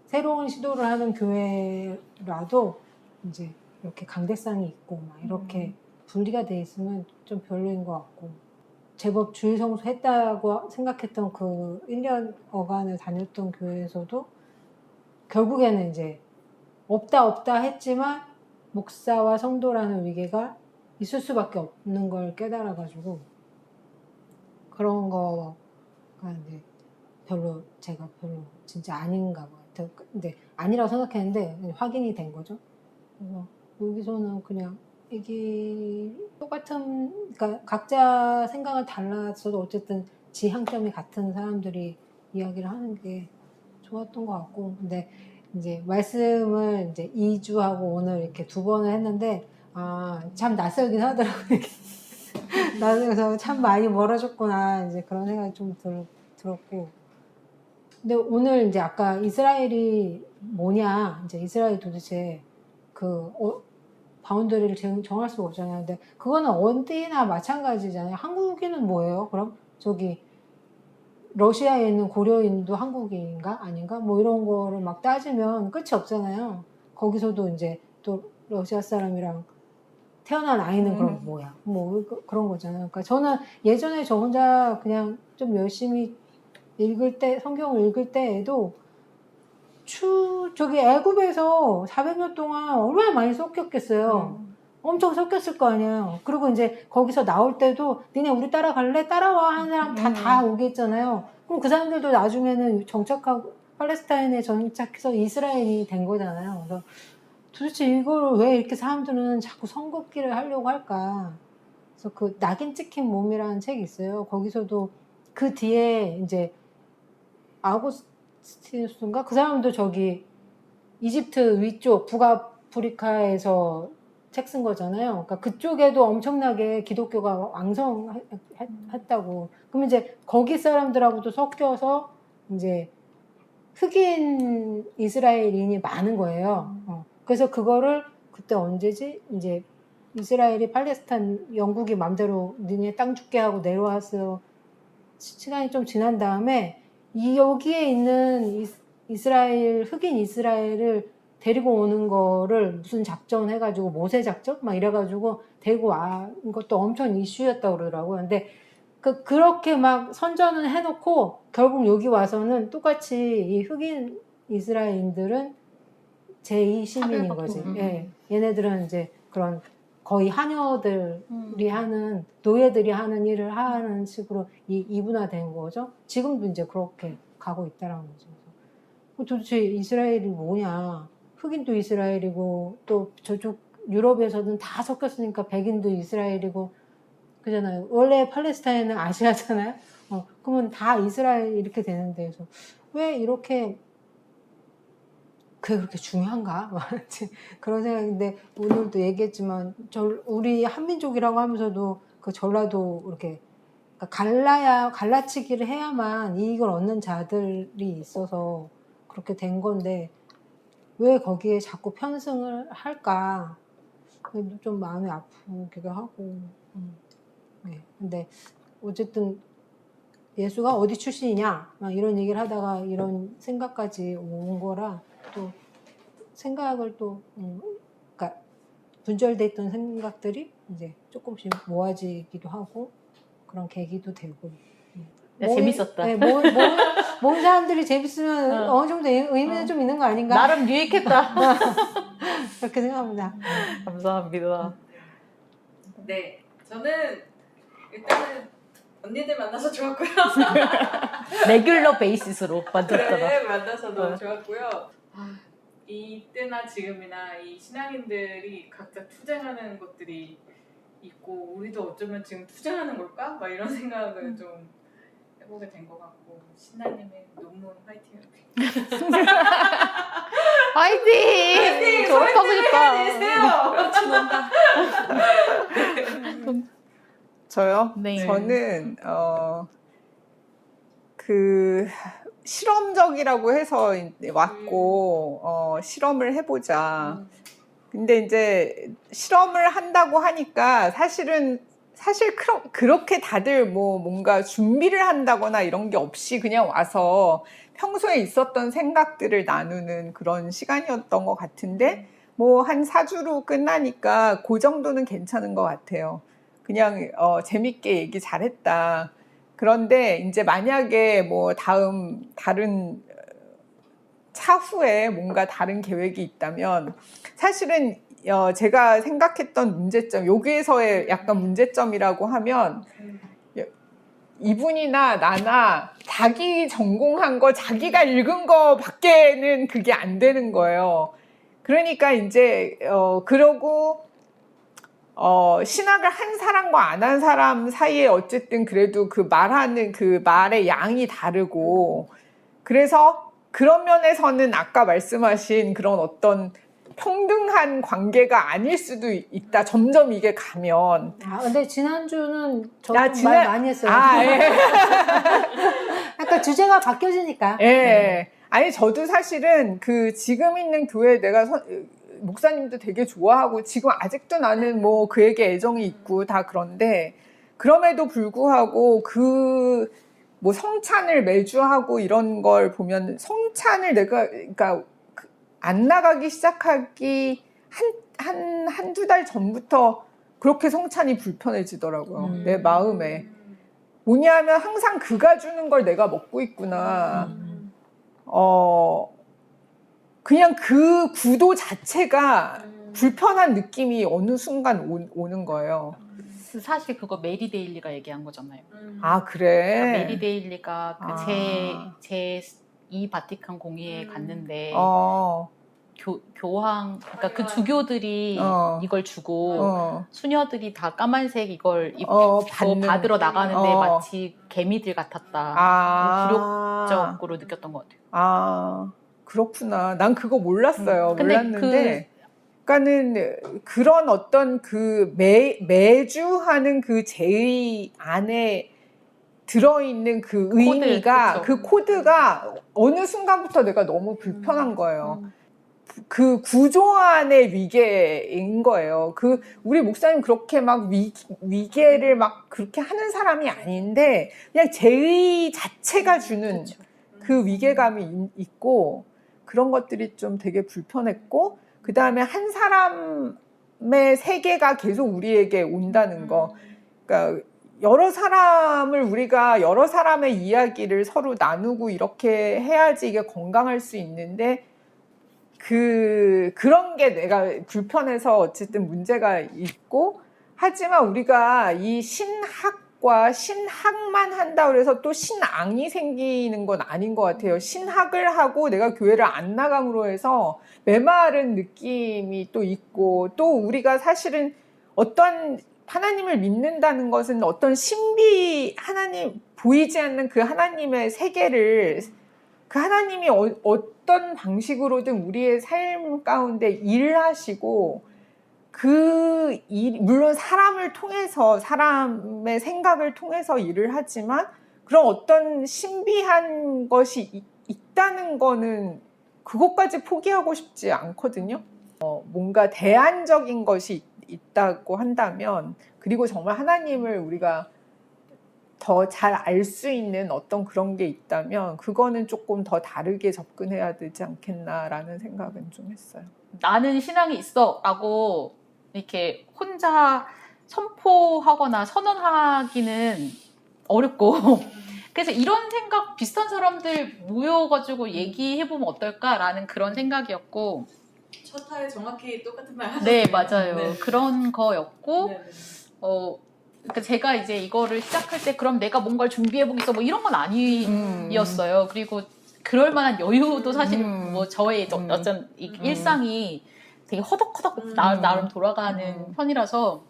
새로운 시도를 하는 교회라도 이제 이렇게 강대상이 있고 막 이렇게 분리가 돼 있으면 좀 별로인 것 같고, 제법 주일 성수 했다고 생각했던 그 1년 어간을 다녔던 교회에서도 결국에는 이제 없다 했지만 목사와 성도라는 위계가 있을 수밖에 없는 걸 깨달아가지고, 그런 거가 이제 제가 별로 진짜 아닌가 봐요. 근데 아니라고 생각했는데 확인이 된 거죠. 그래서 여기서는 그냥 이게 그러니까 각자 생각은 달랐어도 어쨌든 지향점이 같은 사람들이 이야기를 하는 게 좋았던 것 같고, 근데 이제 말씀을 이제 2주하고 오늘 이렇게 2번을 했는데 참 낯설긴 하더라고요. 그래서 참 많이 멀어졌구나 이제 그런 생각이 좀 들었고, 근데 오늘 이제 아까 이스라엘이 뭐냐, 이제 이스라엘 도대체 바운더리를 정할 수가 없잖아요. 근데 그거는 어디나 마찬가지잖아요. 한국인은 뭐예요? 그럼 저기 러시아에 있는 고려인도 한국인인가 아닌가 뭐 이런 거를 막 따지면 끝이 없잖아요. 거기서도 이제 또 러시아 사람이랑 태어난 아이는 그럼 뭐야? 뭐 그런 거잖아요. 그러니까 저는 예전에 저 혼자 그냥 좀 열심히 읽을 때 성경을 읽을 때에도 저기 애굽에서 400년 동안 얼마나 많이 섞였겠어요. 엄청 섞였을 거 아니에요. 그리고 이제 거기서 나올 때도 니네 우리 따라갈래? 따라와 하는 사람 다 오겠잖아요. 그럼 그 사람들도 나중에는 정착하고 팔레스타인에 정착해서 이스라엘이 된 거잖아요. 그래서 도대체 이거를 왜 이렇게 사람들은 자꾸 선긋기를 하려고 할까? 그래서 그 낙인 찍힌 몸이라는 책이 있어요. 거기서도 그 뒤에 이제 아우구스티누스인가? 그 사람도 저기 이집트 위쪽 북아프리카에서 책 쓴 거잖아요. 그러니까 그쪽에도 엄청나게 기독교가 왕성했다고. 그럼 이제 거기 사람들하고도 섞여서 이제 흑인 이스라엘인이 많은 거예요. 그래서 그거를 그때 언제지? 이제 이스라엘이 팔레스타인 영국이 맘대로 니네 땅 줄게 하고 내려와서 시간이 좀 지난 다음에 여기에 있는 이스라엘 흑인 이스라엘을 데리고 오는 거를 무슨 작전 해가지고 모세 작전 막 이래가지고 데리고 와 것도 엄청 이슈였다고 그러더라고요. 근데 그렇게 막 선전을 해놓고 결국 여기 와서는 똑같이 이 흑인 이스라엘인들은 제2 시민인 거지. 예. 얘네들은 이제 그런 거의 하녀들이 하는 노예들이 하는 일을 하는 식으로 이분화된 거죠. 지금도 이제 그렇게 가고 있다라는 거죠. 도대체 이스라엘이 뭐냐? 흑인도 이스라엘이고 또 저쪽 유럽에서는 다 섞였으니까 백인도 이스라엘이고 그잖아요. 원래 팔레스타인은 아시아잖아요. 그러면 다 이스라엘 이렇게 되는데 그래서 왜 이렇게 그게 그렇게 중요한가? 그런 생각인데 오늘도 얘기했지만 우리 한민족이라고 하면서도 그 전라도 이렇게 갈라치기를 해야만 이익을 얻는 자들이 있어서 그렇게 된 건데 왜 거기에 자꾸 편승을 할까? 좀 마음이 아프기도 하고. 네. 근데 어쨌든 예수가 어디 출신이냐? 막 이런 얘기를 하다가 이런 생각까지 온 거라 또 생각을 또 그러니까 분절돼 있던 생각들이 이제 조금씩 모아지기도 하고 그런 계기도 되고. 재밌었다. 네, 모은 사람들이 재밌으면 어느 정도 의미는 좀 있는 거 아닌가? 나름 유익했다. 그렇게 생각합니다. 감사합니다. 네, 저는 일단은 언니들 만나서 좋았고요. 레귤러 베이시스로 만졌잖아. 그래, 만나서 너무 좋았고요. 이때나 지금이나 이 신앙인들이 각자 투쟁하는 것들이 있고 우리도 어쩌면 지금 투쟁하는 걸까? 막 이런 생각을 좀 해보게 된 것 같고 신나님의 논문 화이팅! 화이팅! 졸업하고 싶다. 죄송합니다. 저요? 네. 저는 그 실험적이라고 해서 왔고 실험을 해보자. 근데 이제 실험을 한다고 하니까 사실 그렇게 다들 뭔가 준비를 한다거나 이런 게 없이 그냥 와서 평소에 있었던 생각들을 나누는 그런 시간이었던 것 같은데 한 4주로 끝나니까 그 정도는 괜찮은 것 같아요. 그냥 재밌게 얘기 잘했다. 그런데 이제 만약에 다른 차후에 뭔가 다른 계획이 있다면 사실은 제가 생각했던 문제점, 여기에서의 약간 문제점이라고 하면 이분이나 나나 자기 전공한 거, 자기가 읽은 거 밖에는 그게 안 되는 거예요. 그러니까 이제 그러고 신학을 한 사람과 안 한 사람 사이에 어쨌든 그래도 그 말하는 그 말의 양이 다르고 그래서 그런 면에서는 아까 말씀하신 그런 어떤 평등한 관계가 아닐 수도 있다. 점점 이게 가면. 근데 지난주는 저도 말 많이 했어요. 예. 약간 주제가 바뀌어지니까. 예. 아니, 저도 사실은 지금 있는 교회 내가 목사님도 되게 좋아하고 지금 아직도 나는 그에게 애정이 있고 다 그런데 그럼에도 불구하고 성찬을 매주 하고 이런 걸 보면 성찬을 그러니까 안 나가기 시작하기 한두 달 전부터 그렇게 성찬이 불편해지더라고요. 내 마음에. 뭐냐면 항상 그가 주는 걸 내가 먹고 있구나. 그냥 그 구도 자체가 불편한 느낌이 어느 순간 오는 거예요. 사실 그거 메리 데일리가 얘기한 거잖아요. 아, 그래? 메리 데일리가 아. 제2 바티칸 공의회에 갔는데 교황, 그러니까 그 주교들이 이걸 주고 수녀들이 다 까만색 이걸 입고 받으러 나가는데 마치 개미들 같았다. 굴욕적으로 느꼈던 것 같아요. 아, 그렇구나. 난 그거 몰랐어요. 근데 몰랐는데. 그러니까는 그런 어떤 그 매주 하는 그 제의 안에 들어있는 그 의미가, 그 코드가 어느 순간부터 내가 너무 불편한 거예요. 그 구조 안의 위계인 거예요. 우리 목사님 그렇게 막 위계를 막 그렇게 하는 사람이 아닌데, 그냥 제의 자체가 주는 그 위계감이 있고, 그런 것들이 좀 되게 불편했고, 그 다음에 한 사람의 세계가 계속 우리에게 온다는 거. 그러니까 여러 사람을 우리가 여러 사람의 이야기를 서로 나누고 이렇게 해야지 이게 건강할 수 있는데, 그런 게 내가 불편해서 어쨌든 문제가 있고, 하지만 우리가 이 신학과 신학만 한다 그래서 또 신앙이 생기는 건 아닌 것 같아요. 신학을 하고 내가 교회를 안 나감으로 해서 메마른 느낌이 또 있고, 또 우리가 사실은 어떤 하나님을 믿는다는 것은 어떤 신비, 하나님, 보이지 않는 그 하나님의 세계를, 그 하나님이 어떤 방식으로든 우리의 삶 가운데 일하시고, 물론 사람을 통해서, 사람의 생각을 통해서 일을 하지만, 그런 어떤 신비한 것이 있다는 거는 그것까지 포기하고 싶지 않거든요. 뭔가 대안적인 것이 있다고 한다면, 그리고 정말 하나님을 우리가 더 잘 알 수 있는 어떤 그런 게 있다면 그거는 조금 더 다르게 접근해야 되지 않겠나라는 생각은 좀 했어요. 나는 신앙이 있어 라고 이렇게 혼자 선포하거나 선언하기는 어렵고 그래서 이런 생각 비슷한 사람들 모여가지고 얘기해보면 어떨까라는 그런 생각이었고 첫 화에 정확히 똑같은 말 하셨어요. 네 맞아요. 네. 그런 거였고 네. 그러니까 제가 이제 이거를 시작할 때 그럼 내가 뭔가를 준비해보겠어 뭐 이런 건 아니었어요. 그리고 그럴 만한 여유도 사실 뭐 저의 어떤 일상이 되게 허덕허덕 나름 돌아가는 편이라서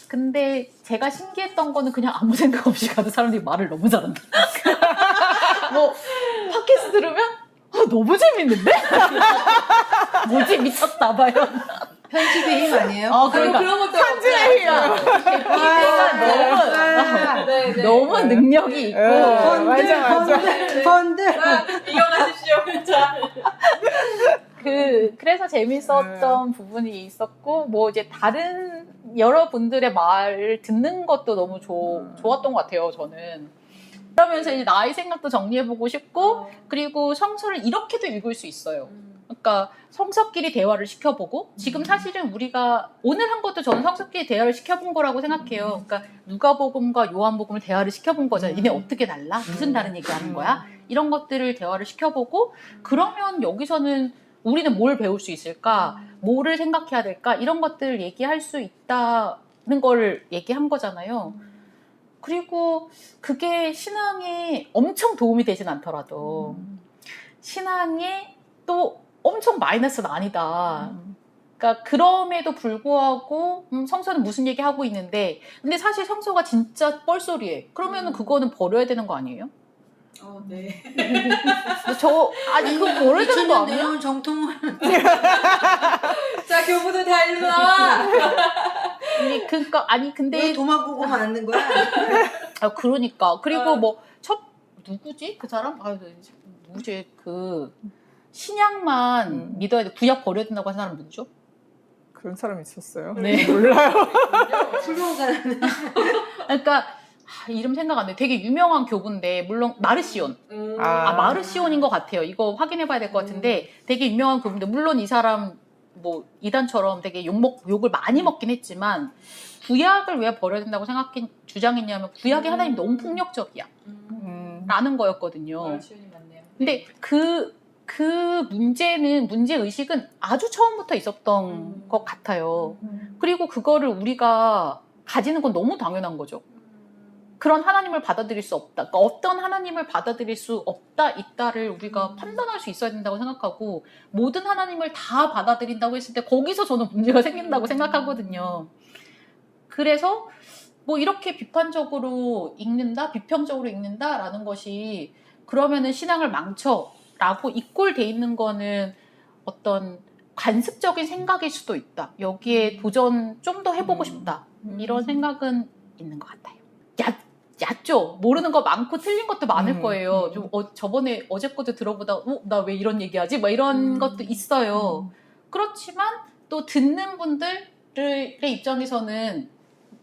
근데 제가 신기했던 거는 그냥 아무 생각 없이 가도 사람들이 말을 너무 잘한다. 뭐 팟캐스트 들으면 너무 재밌는데? 뭐지 미쳤다 봐 이런. 편집의 힘 아니에요? 그러니까 그런 것도 편집의 힘. PD가 너무 능력이 있고 번들 이용하십시오. 자. 그래서 재밌었던 부분이 있었고 뭐 이제 다른 여러분들의 말을 듣는 것도 너무 좋았던 것 같아요. 저는 그러면서 이제 나의 생각도 정리해보고 싶고 그리고 성서를 이렇게도 읽을 수 있어요. 그러니까 성서끼리 대화를 시켜보고 지금 사실은 우리가 오늘 한 것도 저는 성서끼리 대화를 시켜본 거라고 생각해요. 그러니까 누가복음과 요한복음을 대화를 시켜본 거잖아요. 얘네 어떻게 달라? 무슨 다른 얘기하는 거야? 이런 것들을 대화를 시켜보고 그러면 여기서는 우리는 뭘 배울 수 있을까? 뭐를 생각해야 될까? 이런 것들을 얘기할 수 있다는 걸 얘기한 거잖아요. 그리고 그게 신앙에 엄청 도움이 되진 않더라도 신앙에 또 엄청 마이너스는 아니다. 그러니까 그럼에도 불구하고 성서는 무슨 얘기하고 있는데 근데 사실 성서가 진짜 뻘소리예요. 그러면은 그거는 버려야 되는 거 아니에요? 네. 그거 버려야 되는 거 아니에요? 내용 정통을 자, 교부들 다 일로 나와. 근데 왜 도마 보고 만든 거야? 그러니까 그리고 뭐 누구지 그 사람? 누구지 신약만 믿어야 돼. 구약 버려야 된다고 하는 사람 누구죠? 그런 사람 있었어요? 네. 몰라요. 훌륭하다는 그러니까 이름 생각 안 돼. 되게 유명한 교부인데 물론 마르시온. 마르시온인 것 같아요. 이거 확인해봐야 될 것 같은데 되게 유명한 교부인데 물론 이 사람 뭐 이단처럼 되게 욕을 많이 먹긴 했지만 구약을 왜 버려야 된다고 주장했냐면 구약의 하나님 너무 폭력적이야 라는 거였거든요. 시윤이 맞네요. 근데 그 문제의식은 아주 처음부터 있었던 것 같아요. 그리고 그거를 우리가 가지는 건 너무 당연한 거죠. 그런 하나님을 받아들일 수 없다. 그러니까 어떤 하나님을 받아들일 수 없다, 있다를 우리가 판단할 수 있어야 된다고 생각하고, 모든 하나님을 다 받아들인다고 했을 때 거기서 저는 문제가 생긴다고 생각하거든요. 그래서 뭐 이렇게 비판적으로 읽는다, 비평적으로 읽는다라는 것이 그러면은 신앙을 망쳐라고 이꼴돼 있는 거는 어떤 관습적인 생각일 수도 있다. 여기에 도전 좀 더 해보고 싶다. 이런 생각은 있는 것 같아요. 얕죠. 모르는 거 많고 틀린 것도 많을 거예요. 좀 저번에 어제 것도 들어보다 나 왜 이런 얘기하지? 막 이런 것도 있어요. 그렇지만 또 듣는 분들의 입장에서는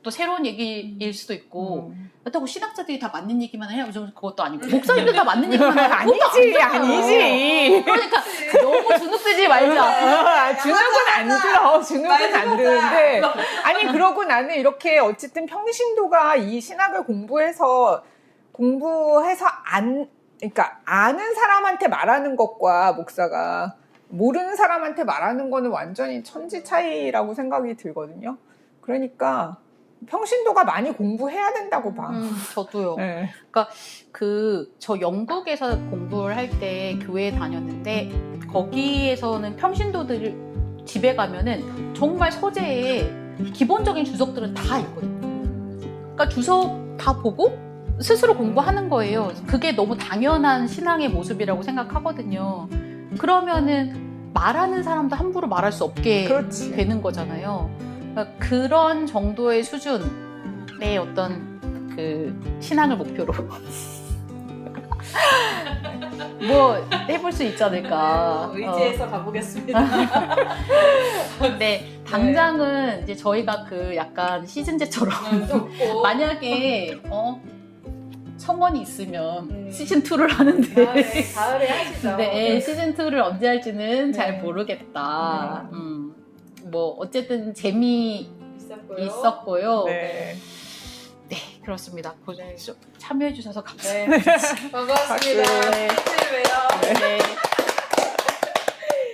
또 새로운 얘기일 수도 있고 그렇다고 신학자들이 다 맞는 얘기만 해요. 그것도 아니고 목사님들 다 맞는 얘기만 해요. 아니지, 아니지. 그러니까 너무 주눅들지 말자. 주눅은 안 들어. 주눅은 안 드는데. 아니, 그러고 나는 이렇게 어쨌든 평신도가 이 신학을 공부해서 그러니까 아는 사람한테 말하는 것과 목사가 모르는 사람한테 말하는 거는 완전히 천지 차이라고 생각이 들거든요. 그러니까 평신도가 많이 공부해야 된다고 봐. 저도요. 네. 그러니까 저 영국에서 공부를 할 때 교회에 다녔는데 거기에서는 평신도들 집에 가면은 정말 서재에 기본적인 주석들은 다 있거든요. 그러니까 주석 다 보고 스스로 공부하는 거예요. 그게 너무 당연한 신앙의 모습이라고 생각하거든요. 그러면은 말하는 사람도 함부로 말할 수 없게 그렇지. 되는 거잖아요. 그러니까 그런 정도의 수준의 어떤 신앙을 목표로 뭐 해볼 수 있지 않을까. 의지해서 가보겠습니다. 근데 당장은 이제 저희가 약간 시즌제처럼 만약에 청원이 있으면 시즌 2를 하는데 가을에 하시죠. 네, 시즌 2를 언제 할지는 잘 모르겠다. 뭐 어쨌든 재미있었고요. 네. 네, 그렇습니다. 참여해 주셔서 감사합니다. 네. 반갑습니다. 박수. 네. 봬요. 네.